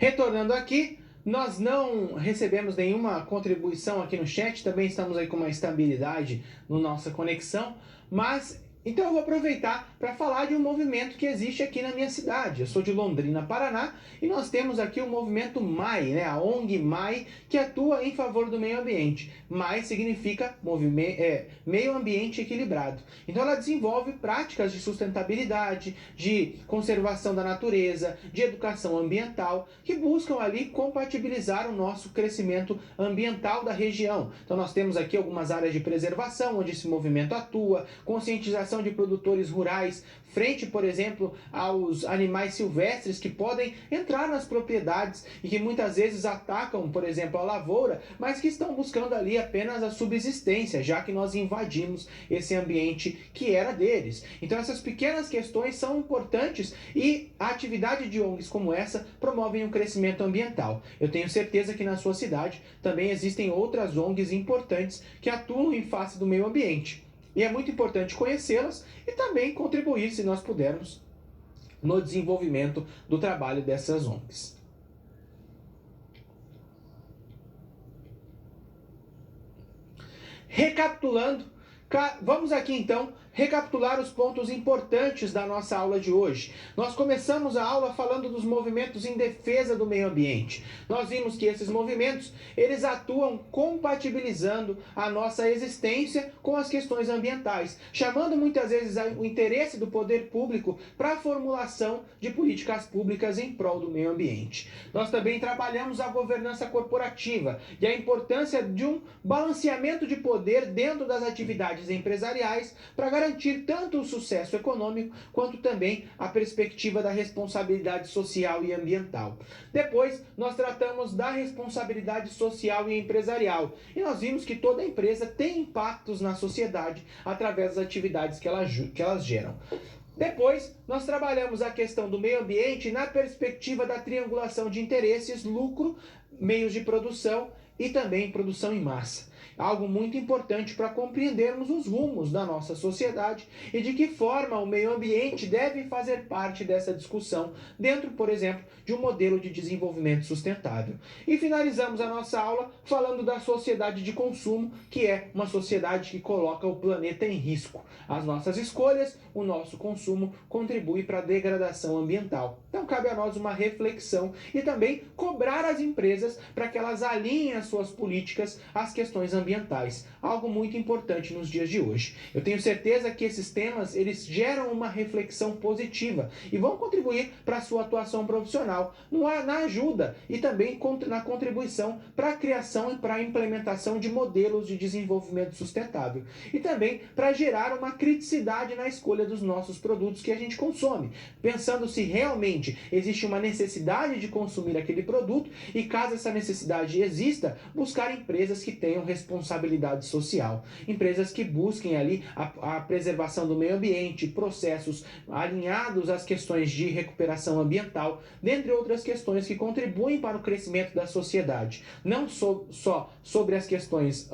Retornando aqui, nós não recebemos nenhuma contribuição aqui no chat, também estamos aí com uma estabilidade na nossa conexão, mas então eu vou aproveitar para falar de um movimento que existe aqui na minha cidade. Eu sou de Londrina, Paraná, e nós temos aqui o movimento MAI, né? A ONG MAI, que atua em favor do meio ambiente. MAI significa meio ambiente equilibrado. Então ela desenvolve práticas de sustentabilidade, de conservação da natureza, de educação ambiental, que buscam ali compatibilizar o nosso crescimento ambiental da região. Então nós temos aqui algumas áreas de preservação, onde esse movimento atua, conscientização de produtores rurais frente, por exemplo, aos animais silvestres que podem entrar nas propriedades e que muitas vezes atacam, por exemplo, a lavoura, mas que estão buscando ali apenas a subsistência, já que nós invadimos esse ambiente que era deles. Então essas pequenas questões são importantes e a atividade de ONGs como essa promovem um crescimento ambiental. Eu tenho certeza que na sua cidade também existem outras ONGs importantes que atuam em face do meio ambiente. E é muito importante conhecê-las e também contribuir, se nós pudermos, no desenvolvimento do trabalho dessas ONGs. Recapitulando, vamos aqui então recapitular os pontos importantes da nossa aula de hoje. Nós começamos a aula falando dos movimentos em defesa do meio ambiente. Nós vimos que esses movimentos, eles atuam compatibilizando a nossa existência com as questões ambientais, chamando muitas vezes o interesse do poder público para a formulação de políticas públicas em prol do meio ambiente. Nós também trabalhamos a governança corporativa e a importância de um balanceamento de poder dentro das atividades empresariais para garantir tanto o sucesso econômico quanto também a perspectiva da responsabilidade social e ambiental. Depois, nós tratamos da responsabilidade social e empresarial e nós vimos que toda empresa tem impactos na sociedade através das atividades que elas geram. Depois, nós trabalhamos a questão do meio ambiente na perspectiva da triangulação de interesses, lucro, meios de produção e também produção em massa. Algo muito importante para compreendermos os rumos da nossa sociedade e de que forma o meio ambiente deve fazer parte dessa discussão dentro, por exemplo, de um modelo de desenvolvimento sustentável. E finalizamos a nossa aula falando da sociedade de consumo, que é uma sociedade que coloca o planeta em risco. As nossas escolhas, o nosso consumo contribui para a degradação ambiental. Então cabe a nós uma reflexão e também cobrar as empresas para que elas alinhem as suas políticas às questões ambientais, algo muito importante nos dias de hoje. Eu tenho certeza que esses temas, eles geram uma reflexão positiva e vão contribuir para a sua atuação profissional, na ajuda e também na contribuição para a criação e para a implementação de modelos de desenvolvimento sustentável e também para gerar uma criticidade na escolha dos nossos produtos que a gente consome, pensando se realmente existe uma necessidade de consumir aquele produto e, caso essa necessidade exista, buscar empresas que tenham responsabilidade social, empresas que busquem ali a preservação do meio ambiente, processos alinhados às questões de recuperação ambiental, dentre outras questões que contribuem para o crescimento da sociedade, não só sobre as questões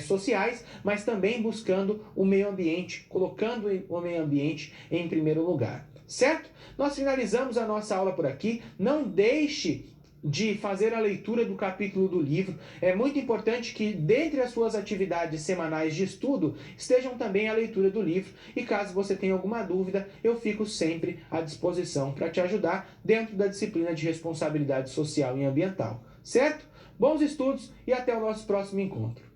sociais, mas também buscando o meio ambiente, colocando o meio ambiente em primeiro lugar. Certo? Nós finalizamos a nossa aula por aqui. Não deixe de fazer a leitura do capítulo do livro. É muito importante que, dentre as suas atividades semanais de estudo, estejam também a leitura do livro. E caso você tenha alguma dúvida, eu fico sempre à disposição para te ajudar dentro da disciplina de responsabilidade social e ambiental. Certo? Bons estudos e até o nosso próximo encontro.